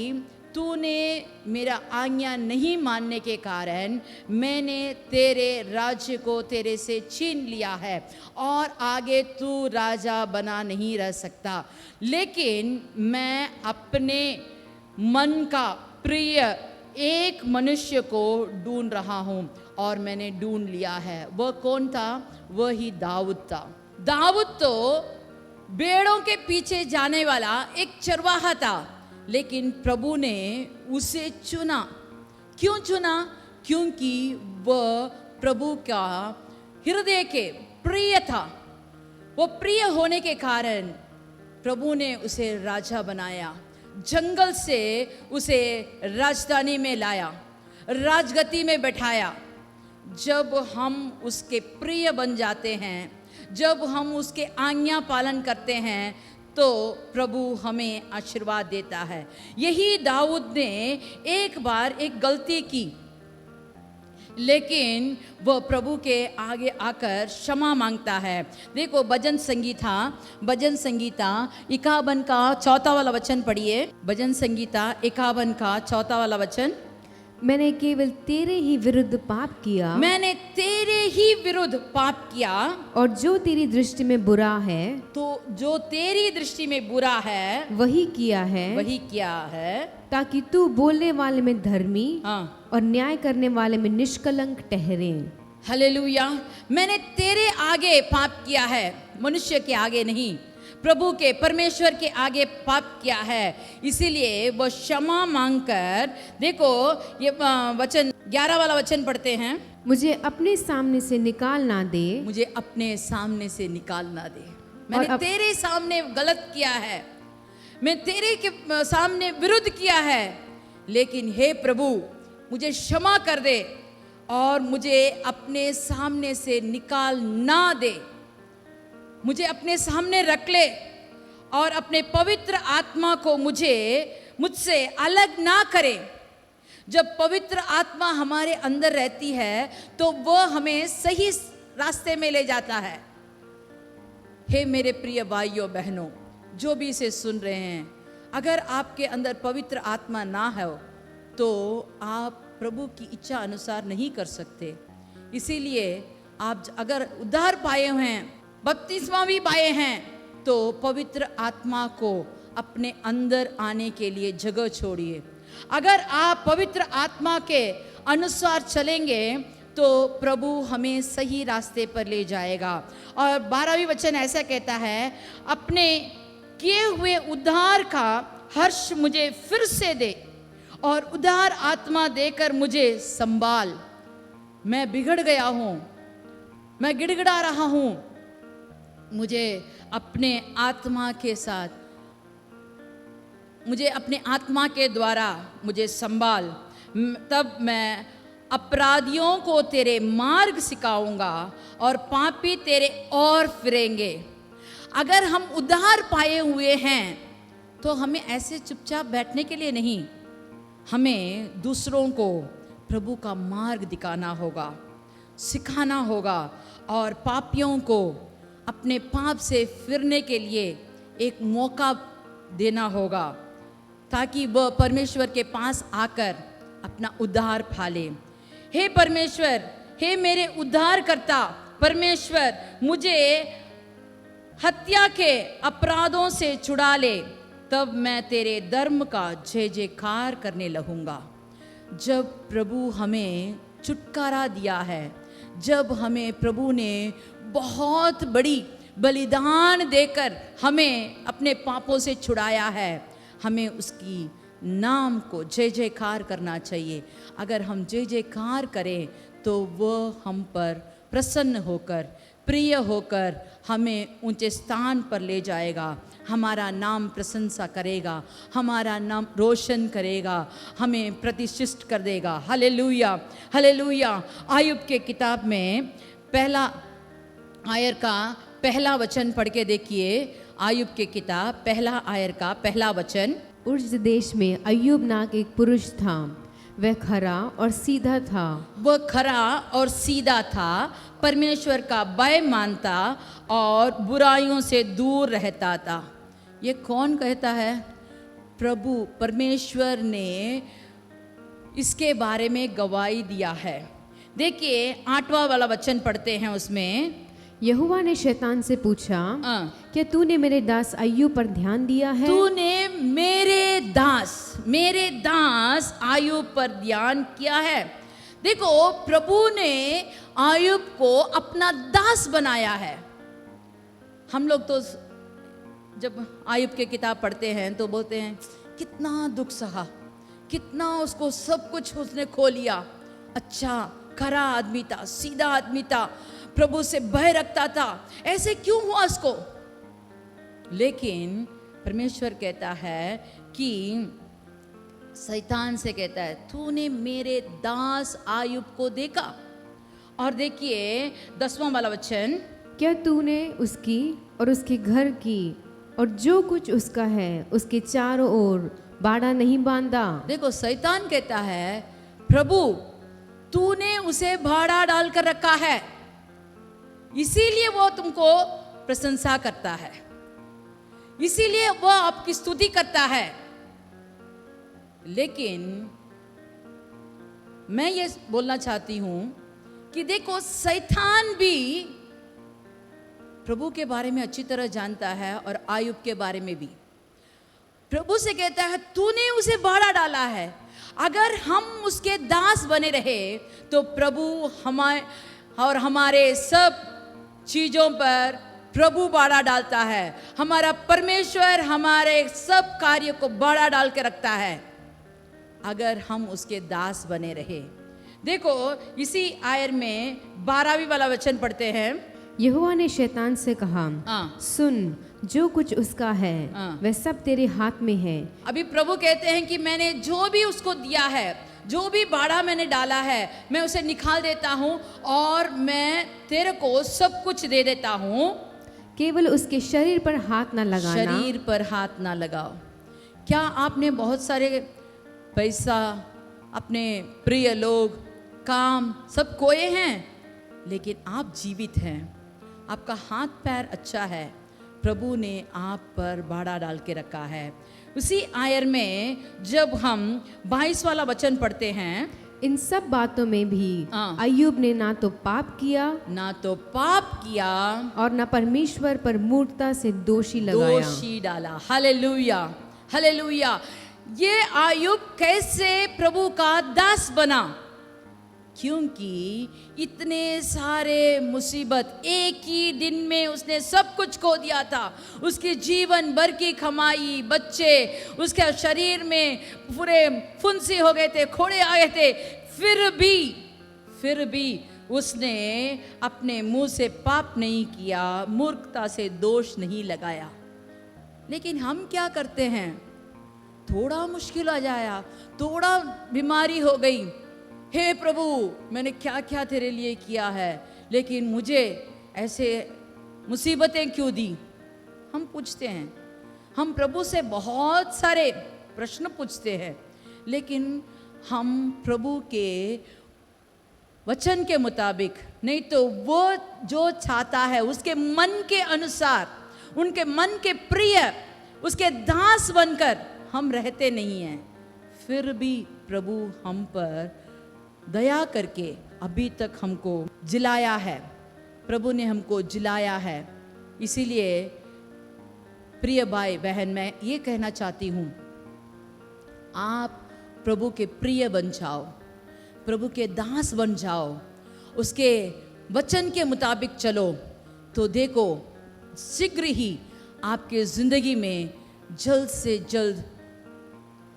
तूने मेरा आज्ञा नहीं मानने के कारण मैंने तेरे राज्य को तेरे से छीन लिया है और आगे तू राजा बना नहीं रह सकता। लेकिन मैं अपने मन का प्रिय एक मनुष्य को ढूंढ रहा हूँ और मैंने ढूंढ लिया है। वह कौन था? वह ही दाऊद था। दाऊद तो भेड़ों के पीछे जाने वाला एक चरवाहा था, लेकिन प्रभु ने उसे चुना। क्यों चुना? क्योंकि वह प्रभु का हृदय के प्रिय था। वो प्रिय होने के कारण प्रभु ने उसे राजा बनाया, जंगल से उसे राजधानी में लाया, राजगद्दी में बैठाया। जब हम उसके प्रिय बन जाते हैं, जब हम उसके आज्ञा पालन करते हैं, तो प्रभु हमें आशीर्वाद देता है। यही दाऊद ने एक बार एक गलती की, लेकिन वह प्रभु के आगे आकर क्षमा मांगता है। देखो भजन संगीता 51 का 4 वाला वचन पढ़िए। भजन संगीता 51 का 4 वाला वचन। मैंने केवल तेरे ही विरुद्ध पाप किया, मैंने तेरे ही विरुद्ध पाप किया, और जो तेरी दृष्टि में बुरा है, तो जो तेरी दृष्टि में बुरा है वही किया है, ताकि तू बोलने वाले में धर्मी और न्याय करने वाले में निष्कलंक ठहरे। हालेलुया। मैंने तेरे आगे पाप किया है, मनुष्य के आगे नहीं, प्रभु के परमेश्वर के आगे पाप किया है। इसीलिए वो क्षमा मांगकर, देखो ये वचन 11 वाला वचन पढ़ते हैं। मुझे अपने सामने से निकाल ना दे, मुझे अपने सामने से निकाल ना दे। मैंने तेरे सामने गलत किया है, मैं तेरे के सामने विरुद्ध किया है, लेकिन हे प्रभु मुझे क्षमा कर दे और मुझे अपने सामने से निकाल ना दे। मुझे अपने सामने रख ले और अपने पवित्र आत्मा को मुझसे अलग ना करे। जब पवित्र आत्मा हमारे अंदर रहती है तो वह हमें सही रास्ते में ले जाता है। हे मेरे प्रिय भाइयों बहनों, जो भी इसे सुन रहे हैं, अगर आपके अंदर पवित्र आत्मा ना हो तो आप प्रभु की इच्छा अनुसार नहीं कर सकते। इसीलिए आप अगर उद्धार पाए हुए हैं, बपतिस्मा भी पाए हैं, तो पवित्र आत्मा को अपने अंदर आने के लिए जगह छोड़िए। अगर आप पवित्र आत्मा के अनुसार चलेंगे तो प्रभु हमें सही रास्ते पर ले जाएगा। और 12वां वचन ऐसा कहता है, अपने किए हुए उद्धार का हर्ष मुझे फिर से दे और उद्धार आत्मा देकर मुझे संभाल। मैं बिगड़ गया हूँ, मैं गिड़गिड़ा रहा हूँ, मुझे अपने आत्मा के साथ, मुझे अपने आत्मा के द्वारा मुझे संभाल। तब मैं अपराधियों को तेरे मार्ग सिखाऊंगा और पापी तेरे ओर फिरेंगे। अगर हम उद्धार पाए हुए हैं तो हमें ऐसे चुपचाप बैठने के लिए नहीं, हमें दूसरों को प्रभु का मार्ग दिखाना होगा, सिखाना होगा और पापियों को अपने पाप से फिरने के लिए एक मौका देना होगा, ताकि वह परमेश्वर के पास आकर अपना उद्धार पाले। हे परमेश्वर, हे मेरे उद्धारकर्ता परमेश्वर, मुझे हत्या के अपराधों से छुड़ा ले, तब मैं तेरे धर्म का जय जयकार करने लगूंगा। जब प्रभु हमें छुटकारा दिया है, जब हमें प्रभु ने बहुत बड़ी बलिदान देकर हमें अपने पापों से छुड़ाया है, हमें उसकी नाम को जय जयकार करना चाहिए। अगर हम जय जयकार करें तो वह हम पर प्रसन्न होकर प्रिय होकर हमें ऊंचे स्थान पर ले जाएगा, हमारा नाम प्रशंसा करेगा, हमारा नाम रोशन करेगा, हमें प्रतिष्ठित कर देगा। Hallelujah, hallelujah. आयुब के किताब में पहला आयर का पहला वचन पढ़ के देखिए। आयुब के किताब पहला आयर का पहला वचन। उर्ज देश में अय्यूब नाक एक पुरुष था, वह खरा और सीधा था। वह खरा और सीधा था, परमेश्वर का भय मानता और बुराइयों से दूर रहता था। ये कौन कहता है? प्रभु परमेश्वर ने इसके बारे में गवाही दिया है। देखिए 8वां वाला वचन पढ़ते हैं। उसमें यहोवा ने शैतान से पूछा, क्या तूने मेरे दास अय्यूब पर ध्यान दिया है? तूने मेरे दास आयुब पर ध्यान किया है। देखो, प्रभु ने आयुब को अपना दास बनाया है। हम लोग तो जब आयुब के किताब पढ़ते हैं तो बोलते हैं कितना दुख सहा, कितना उसको सब कुछ उसने खो लिया। अच्छा खरा आदमी था, सीधा आदमी था, प्रभु से भय रखता था, ऐसे क्यों हुआ उसको? लेकिन परमेश्वर कहता है कि शैतान से कहता है तूने मेरे दास आयुब को देखा। और देखिए 10वां वाला वचन, क्या तूने उसकी और उसके घर की और जो कुछ उसका है उसके चारों ओर बाड़ा नहीं बांधा? देखो शैतान कहता है प्रभु तूने उसे भाड़ा डालकर रखा है, इसीलिए वो तुमको प्रशंसा करता है, इसीलिए वो आपकी स्तुति करता है। लेकिन मैं ये बोलना चाहती हूं कि देखो शैतान भी प्रभु के बारे में अच्छी तरह जानता है और आयुब के बारे में भी। प्रभु से कहता है तूने उसे भाड़ा डाला है, अगर हम उसके दास बने रहे तो प्रभु हमारे सब चीजों पर प्रभु बाड़ा डालता है। हमारा परमेश्वर हमारे सब कार्य को बाड़ा डाल के रखता है अगर हम उसके दास बने रहे। देखो इसी आयर में 12वीं वाला वचन पढ़ते हैं। यहोवा ने शैतान से कहा, सुन, जो कुछ उसका है वह सब तेरे हाथ में है। अभी प्रभु कहते हैं कि मैंने जो भी उसको दिया है, जो भी बाड़ा मैंने डाला है, मैं उसे निकाल देता हूँ और मैं तेरे को सब कुछ दे देता हूँ, केवल उसके शरीर पर हाथ ना लगाना। शरीर पर हाथ ना लगाओ। क्या आपने बहुत सारे पैसा, अपने प्रिय लोग, काम सब खोए हैं, लेकिन आप जीवित हैं, आपका हाथ पैर अच्छा है, प्रभु ने आप पर बाड़ा डाल के रखा है। उसी आयर में जब हम 22 वाला वचन पढ़ते हैं, इन सब बातों में भी अय्यूब ने ना तो पाप किया और ना परमेश्वर पर मूर्खता से दोषी डाला। Hallelujah, hallelujah. ये आयुब कैसे प्रभु का दास बना? क्योंकि इतने सारे मुसीबत एक ही दिन में उसने सब कुछ खो दिया था। उसके जीवन भर की कमाई, बच्चे, उसके शरीर में पूरे फुंसी हो गए थे, खोड़े आ गए थे, फिर भी उसने अपने मुंह से पाप नहीं किया, मूर्खता से दोष नहीं लगाया। लेकिन हम क्या करते हैं? थोड़ा मुश्किल आ जाया, थोड़ा बीमारी हो गई, हे प्रभु मैंने क्या क्या तेरे लिए किया है, लेकिन मुझे ऐसे मुसीबतें क्यों दी? हम पूछते हैं, हम प्रभु से बहुत सारे प्रश्न पूछते हैं, लेकिन हम प्रभु के वचन के मुताबिक नहीं तो वो जो चाहता है उसके मन के अनुसार, उनके मन के प्रिय, उसके दास बनकर हम रहते नहीं हैं। फिर भी प्रभु हम पर दया करके अभी तक हमको जिलाया है, प्रभु ने हमको जिलाया है। इसीलिए प्रिय भाई बहन, मैं ये कहना चाहती हूँ, आप प्रभु के प्रिय बन जाओ, प्रभु के दास बन जाओ, उसके वचन के मुताबिक चलो, तो देखो शीघ्र ही आपके जिंदगी में जल्द से जल्द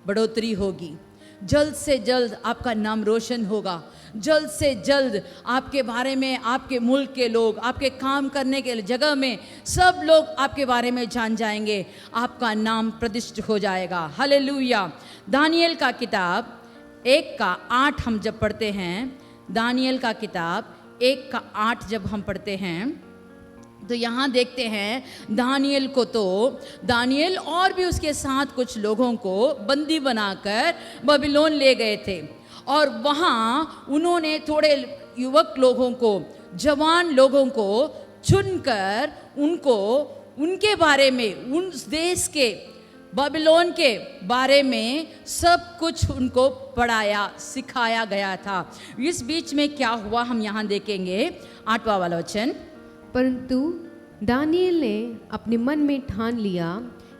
बढ़ोतरी होगी। जल्द से जल्द आपका नाम रोशन होगा, जल्द से जल्द आपके बारे में आपके मुल्क के लोग, आपके काम करने के जगह में सब लोग आपके बारे में जान जाएंगे, आपका नाम प्रतिष्ठित हो जाएगा। हालेलुया। दानियल का किताब 1:8 हम जब पढ़ते हैं, दानियल का किताब 1:8 जब हम पढ़ते हैं तो यहाँ देखते हैं दानियल को, तो दानियल और भी उसके साथ कुछ लोगों को बंदी बनाकर बबीलोन ले गए थे और वहाँ उन्होंने थोड़े युवक लोगों को, जवान लोगों को चुनकर उनको उनके बारे में, उन देश के बबीलोन के बारे में सब कुछ उनको पढ़ाया सिखाया गया था। इस बीच में क्या हुआ हम यहाँ देखेंगे 8वां वाला वचन। परंतु दानियल ने अपने मन में ठान लिया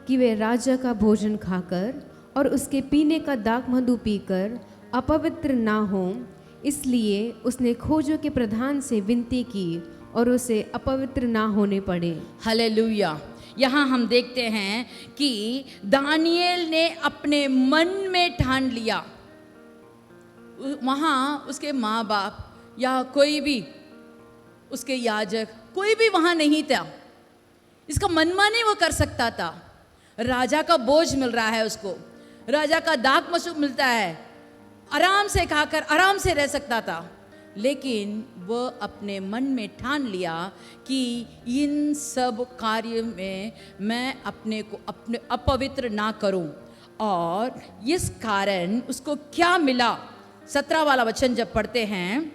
कि वे राजा का भोजन खाकर और उसके पीने का दाख मधु पीकर अपवित्र ना हो, इसलिए उसने खोजों के प्रधान से विनती की और उसे अपवित्र ना होने पड़े। हालेलुया। यहाँ हम देखते हैं कि दानियल ने अपने मन में ठान लिया, वहाँ उसके माँ बाप या कोई भी उसके याजक कोई भी वहाँ नहीं था, इसका मनमानी वो कर सकता था। राजा का बोझ मिल रहा है उसको, राजा का दाख मशूक मिलता है, आराम से खाकर आराम से रह सकता था, लेकिन वह अपने मन में ठान लिया कि इन सब कार्य में मैं अपने को अपने अपवित्र ना करूं। और इस कारण उसको क्या मिला, 17 वाला वचन जब पढ़ते हैं,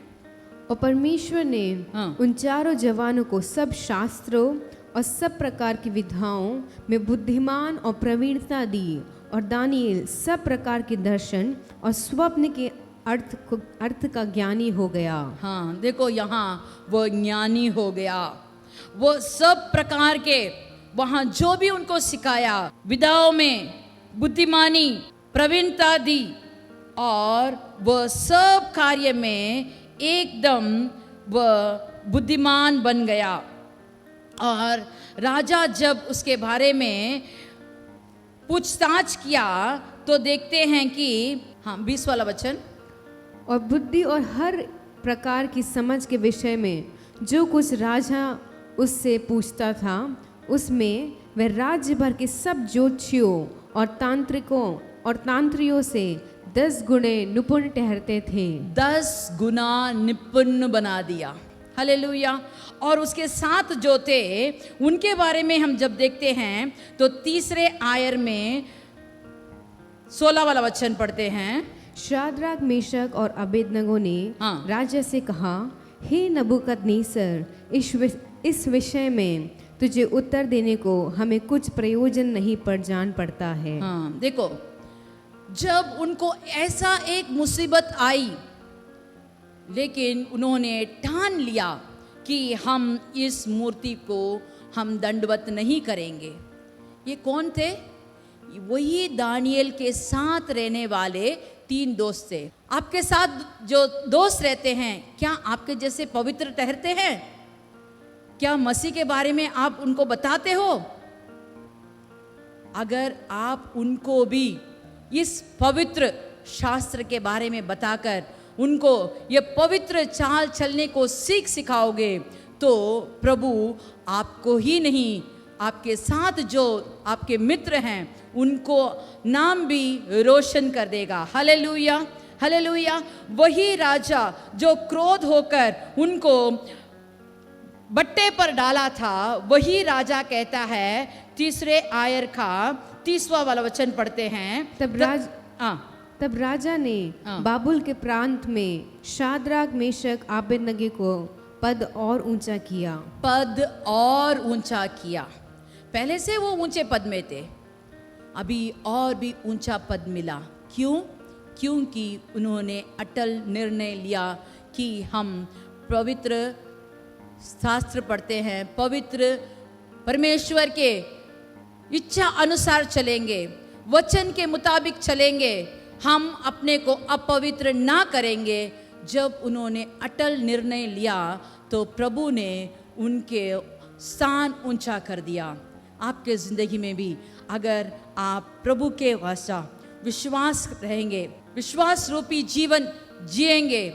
और परमेश्वर ने हाँ। उन चारों जवानों को सब शास्त्रों और सब प्रकार की विधाओं में बुद्धिमान और प्रवीणता दी, और दानियल सब प्रकार के दर्शन और स्वप्न के अर्थ का ज्ञानी हो गया। हाँ देखो, यहाँ वो ज्ञानी हो गया, वो सब प्रकार के वहाँ जो भी उनको सिखाया विधाओं में बुद्धिमानी प्रवीणता दी, और वह सब कार्य में एकदम वह बुद्धिमान बन गया। और राजा जब उसके बारे में पूछताछ किया तो देखते हैं कि हाँ 20 वाला वचन, और बुद्धि और हर प्रकार की समझ के विषय में जो कुछ राजा उससे पूछता था, उसमें वह राज्य भर के सब ज्योतिषियों और तांत्रिकों और तांत्रियों से 10 गुणे निपुण ठहरते थे। 10 गुना निपुण बना दिया। हालेलुया। और उसके साथ जो थे उनके बारे में हम जब देखते हैं तो 3 आयर में 16 वाला वचन पढ़ते हैं। शाद्राक, मेशक और अबेदनगो ने हाँ। राजा से कहा, हे नबूकदनेस्सर, इस विषय में तुझे उत्तर देने को हमें कुछ प्रयोजन नहीं पर जान पड़ता है। हाँ देखो, जब उनको ऐसा एक मुसीबत आई, लेकिन उन्होंने ठान लिया कि हम इस मूर्ति को हम दंडवत नहीं करेंगे। ये कौन थे? वही दानियल के साथ रहने वाले 3 दोस्त थे। आपके साथ जो दोस्त रहते हैं, क्या आपके जैसे पवित्र ठहरते हैं? क्या मसीह के बारे में आप उनको बताते हो? अगर आप उनको भी इस पवित्र शास्त्र के बारे में बताकर उनको ये पवित्र चाल चलने को सिखाओगे, तो प्रभु आपको ही नहीं, आपके साथ जो आपके मित्र हैं उनको नाम भी रोशन कर देगा। Hallelujah, hallelujah. वही राजा जो क्रोध होकर उनको बट्टे पर डाला था, वही राजा कहता है 3 आयर का 30वां वाला वचन पढ़ते हैं। तब राजा ने बाबुल के प्रांत में शाद्राक, मेशक, आबेदनगो को पद और ऊंचा किया। पद और ऊंचा किया। पहले से वो ऊंचे पद में थे, अभी और भी ऊंचा पद मिला। क्यों? क्योंकि उन्होंने अटल निर्णय लिया कि हम पवित्र शास्त्र पढ़ते हैं, पवित्र परमेश्वर के इच्छा अनुसार चलेंगे, वचन के मुताबिक चलेंगे, हम अपने को अपवित्र ना करेंगे। जब उन्होंने अटल निर्णय लिया तो प्रभु ने उनके स्थान ऊंचा कर दिया। आपके ज़िंदगी में भी अगर आप प्रभु के वास्ता विश्वास रहेंगे, विश्वास रूपी जीवन जिएंगे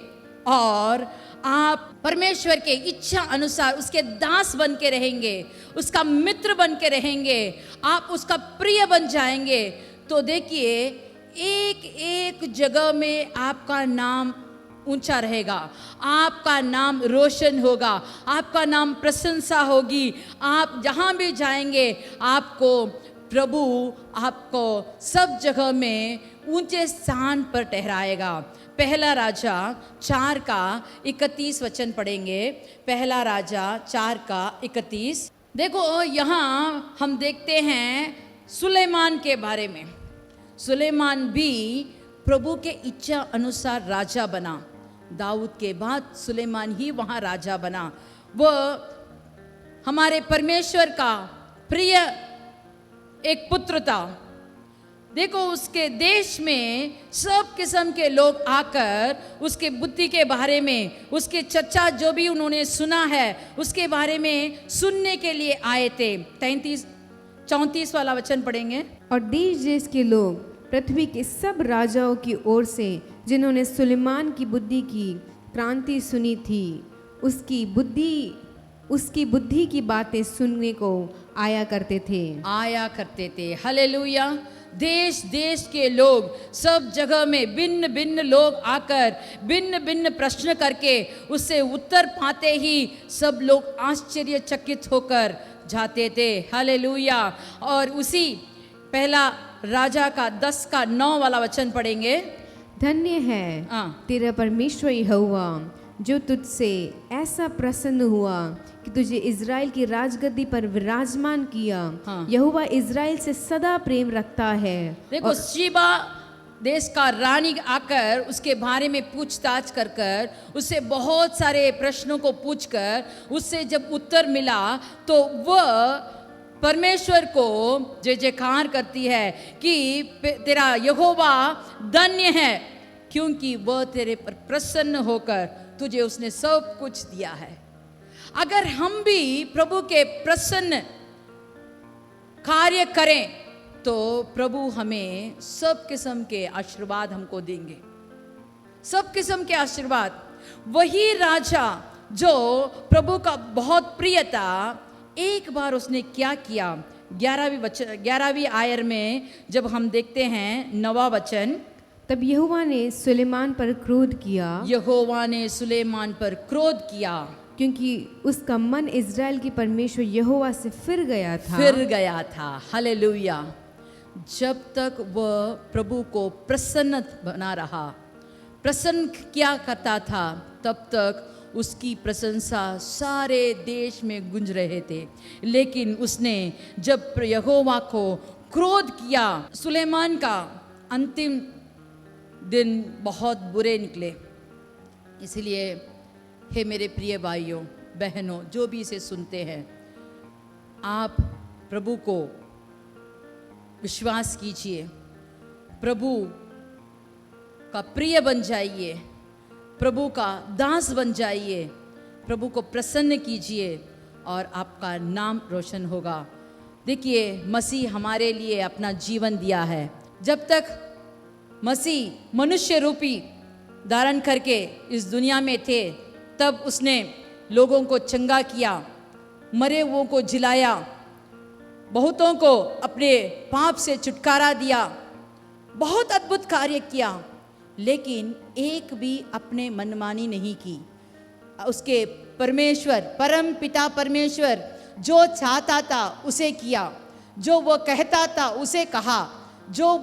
और आप परमेश्वर के इच्छा अनुसार उसके दास बन के रहेंगे, उसका मित्र बन के रहेंगे, आप उसका प्रिय बन जाएंगे, तो देखिए एक एक जगह में आपका नाम ऊंचा रहेगा, आपका नाम रोशन होगा, आपका नाम प्रशंसा होगी। आप जहाँ भी जाएंगे आपको प्रभु आपको सब जगह में ऊंचे स्थान पर ठहराएगा। पहला राजा 4 का 31 वचन पढ़ेंगे। पहला राजा 4 का 31। देखो यहाँ हम देखते हैं सुलेमान के बारे में। सुलेमान भी प्रभु के इच्छा अनुसार राजा बना। दाऊद के बाद सुलेमान ही वहाँ राजा बना। वो हमारे परमेश्वर का प्रिय एक पुत्र था। देखो उसके देश में सब किस्म के लोग आकर उसके बुद्धि के बारे में, उसके चर्चा जो भी उन्होंने सुना है उसके बारे में सुनने के लिए आए थे। 34 वाला वचन पढ़ेंगे। और देश देश के लोग पृथ्वी के सब राजाओं की ओर से जिन्होंने सुलेमान की बुद्धि की क्रांति सुनी थी, उसकी बुद्धि की बातें सुनने को आया करते थे। हालेलुया। देश देश के लोग सब जगह में भिन्न भिन्न लोग आकर भिन्न भिन्न प्रश्न करके उससे उत्तर पाते ही सब लोग आश्चर्यचकित होकर जाते थे। हालेलुया। और उसी पहला राजा का 10 का 9 वाला वचन पढ़ेंगे। धन्य है तेरा परमेश्वर यहोवा जो तुझसे ऐसा प्रसन्न हुआ कि तुझे इज़राइल की राजगद्दी पर विराजमान किया। यहोवा इज़राइल से सदा प्रेम रखता है। देखो शीबा देश का रानी आकर उसके बारे में पूछताछ कर कर उससे बहुत सारे प्रश्नों को पूछकर उससे जब उत्तर मिला तो वह परमेश्वर को जय जयकार करती है कि तेरा यहोवा धन्य है क्योंकि वह तेरे पर प्रसन्न होकर तुझे उसने सब कुछ दिया है। अगर हम भी प्रभु के प्रसन्न कार्य करें तो प्रभु हमें सब किस्म के आशीर्वाद हमको देंगे, सब किस्म के आशीर्वाद। वही राजा जो प्रभु का बहुत प्रिय था, एक बार उसने क्या किया 11वीं आयत में जब हम देखते हैं 9वां वचन। तब यहोवा ने सुलेमान पर क्रोध किया। यहोवा ने सुलेमान पर क्रोध किया क्योंकि उसका मन इज़राइल के परमेश्वर यहोवा से फिर गया था। हालेलुया। जब तक वह प्रभु को प्रसन्न बना रहा, प्रसन्न क्या करता था, तब तक उसकी प्रशंसा सारे देश में गूंज रहे थे। लेकिन उसने जब यहोवा को क्रोध किया, सुलेमान का अंतिम दिन बहुत बुरे निकले। इसलिए हे मेरे प्रिय भाइयों बहनों जो भी इसे सुनते हैं, आप प्रभु को विश्वास कीजिए, प्रभु का प्रिय बन जाइए, प्रभु का दास बन जाइए, प्रभु को प्रसन्न कीजिए और आपका नाम रोशन होगा। देखिए मसीह हमारे लिए अपना जीवन दिया है। जब तक मसीह मनुष्य रूपी धारण करके इस दुनिया में थे तब उसने लोगों को चंगा किया, मरे हुओं को जिलाया, बहुतों को अपने पाप से छुटकारा दिया, बहुत अद्भुत कार्य किया। लेकिन एक भी अपने मनमानी नहीं की। उसके परमेश्वर परम पिता परमेश्वर जो चाहता था उसे किया, जो वो कहता था उसे कहा, जो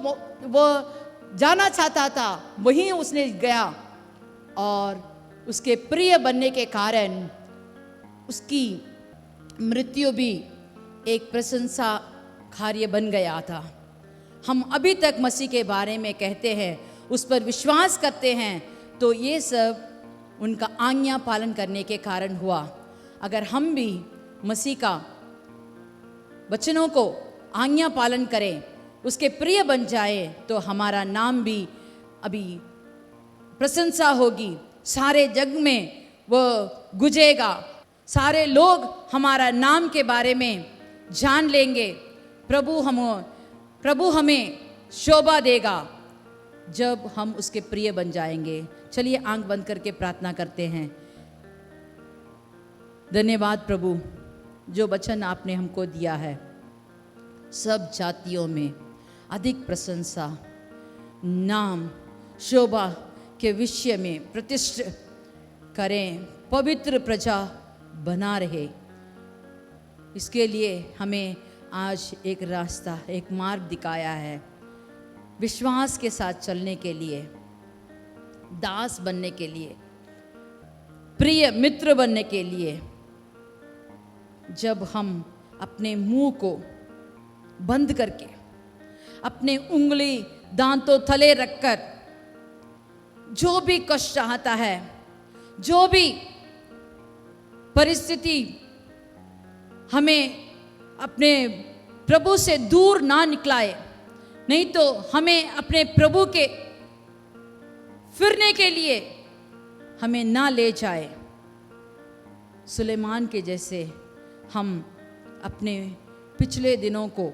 वो जाना चाहता था वहीं उसने गया और उसके प्रिय बनने के कारण उसकी मृत्यु भी एक प्रशंसा कार्य बन गया था। हम अभी तक मसीह के बारे में कहते हैं, उस पर विश्वास करते हैं, तो ये सब उनका आज्ञा पालन करने के कारण हुआ। अगर हम भी मसीह का वचनों को आज्ञा पालन करें, उसके प्रिय बन जाए, तो हमारा नाम भी अभी प्रशंसा होगी, सारे जग में वो गुजेगा, सारे लोग हमारा नाम के बारे में जान लेंगे। प्रभु हमें शोभा देगा, जब हम उसके प्रिय बन जाएंगे। चलिए आंख बंद करके प्रार्थना करते हैं। धन्यवाद प्रभु, जो वचन आपने हमको दिया है, सब जातियों में अधिक प्रशंसा, नाम, शोभा के विषय में प्रतिष्ठित करें, पवित्र प्रजा बना रहे। इसके लिए हमें आज एक रास्ता, एक मार्ग दिखाया है, विश्वास के साथ चलने के लिए, दास बनने के लिए, प्रिय मित्र बनने के लिए। जब हम अपने मुंह को बंद करके, अपने उंगली दांतों तले रखकर, जो भी कष्ट आता है, जो भी परिस्थिति हमें अपने प्रभु से दूर ना निकलाए, नहीं तो हमें अपने प्रभु के फिरने के लिए हमें ना ले जाए, सुलेमान के जैसे हम अपने पिछले दिनों को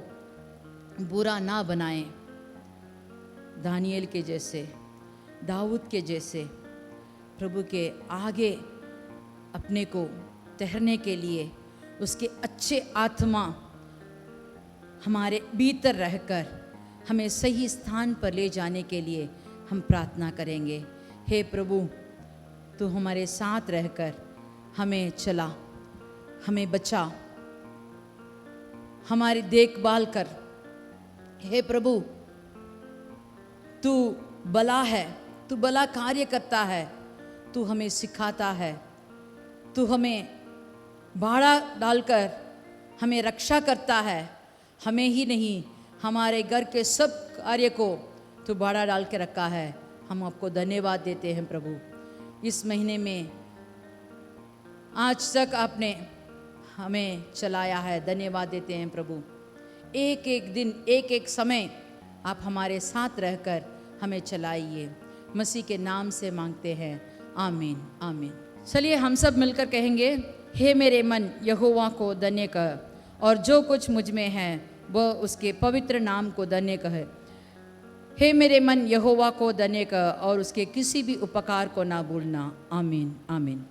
बुरा ना बनाएं, दानिएल के जैसे, दाऊद के जैसे प्रभु के आगे अपने को ठहरने के लिए उसके अच्छे आत्मा हमारे भीतर रहकर हमें सही स्थान पर ले जाने के लिए हम प्रार्थना करेंगे। हे प्रभु, तू हमारे साथ रहकर हमें चला, हमें बचा, हमारी देखभाल कर। हे प्रभु, तू भला है, तू भला कार्य करता है, तू हमें सिखाता है, तू हमें भाड़ा डालकर हमें रक्षा करता है। हमें ही नहीं, हमारे घर के सब कार्य को तू भाड़ा डाल के रखा है। हम आपको धन्यवाद देते हैं प्रभु। इस महीने में आज तक आपने हमें चलाया है, धन्यवाद देते हैं प्रभु। एक एक दिन, एक एक समय आप हमारे साथ रहकर हमें चलाइए। मसीह के नाम से मांगते हैं, आमीन आमीन। चलिए हम सब मिलकर कहेंगे, हे मेरे मन यहोवा को धन्य कह, और जो कुछ मुझ में है वह उसके पवित्र नाम को धन्य कहे। हे मेरे मन यहोवा को धन्य कह, और उसके किसी भी उपकार को ना भूलना। आमीन आमीन।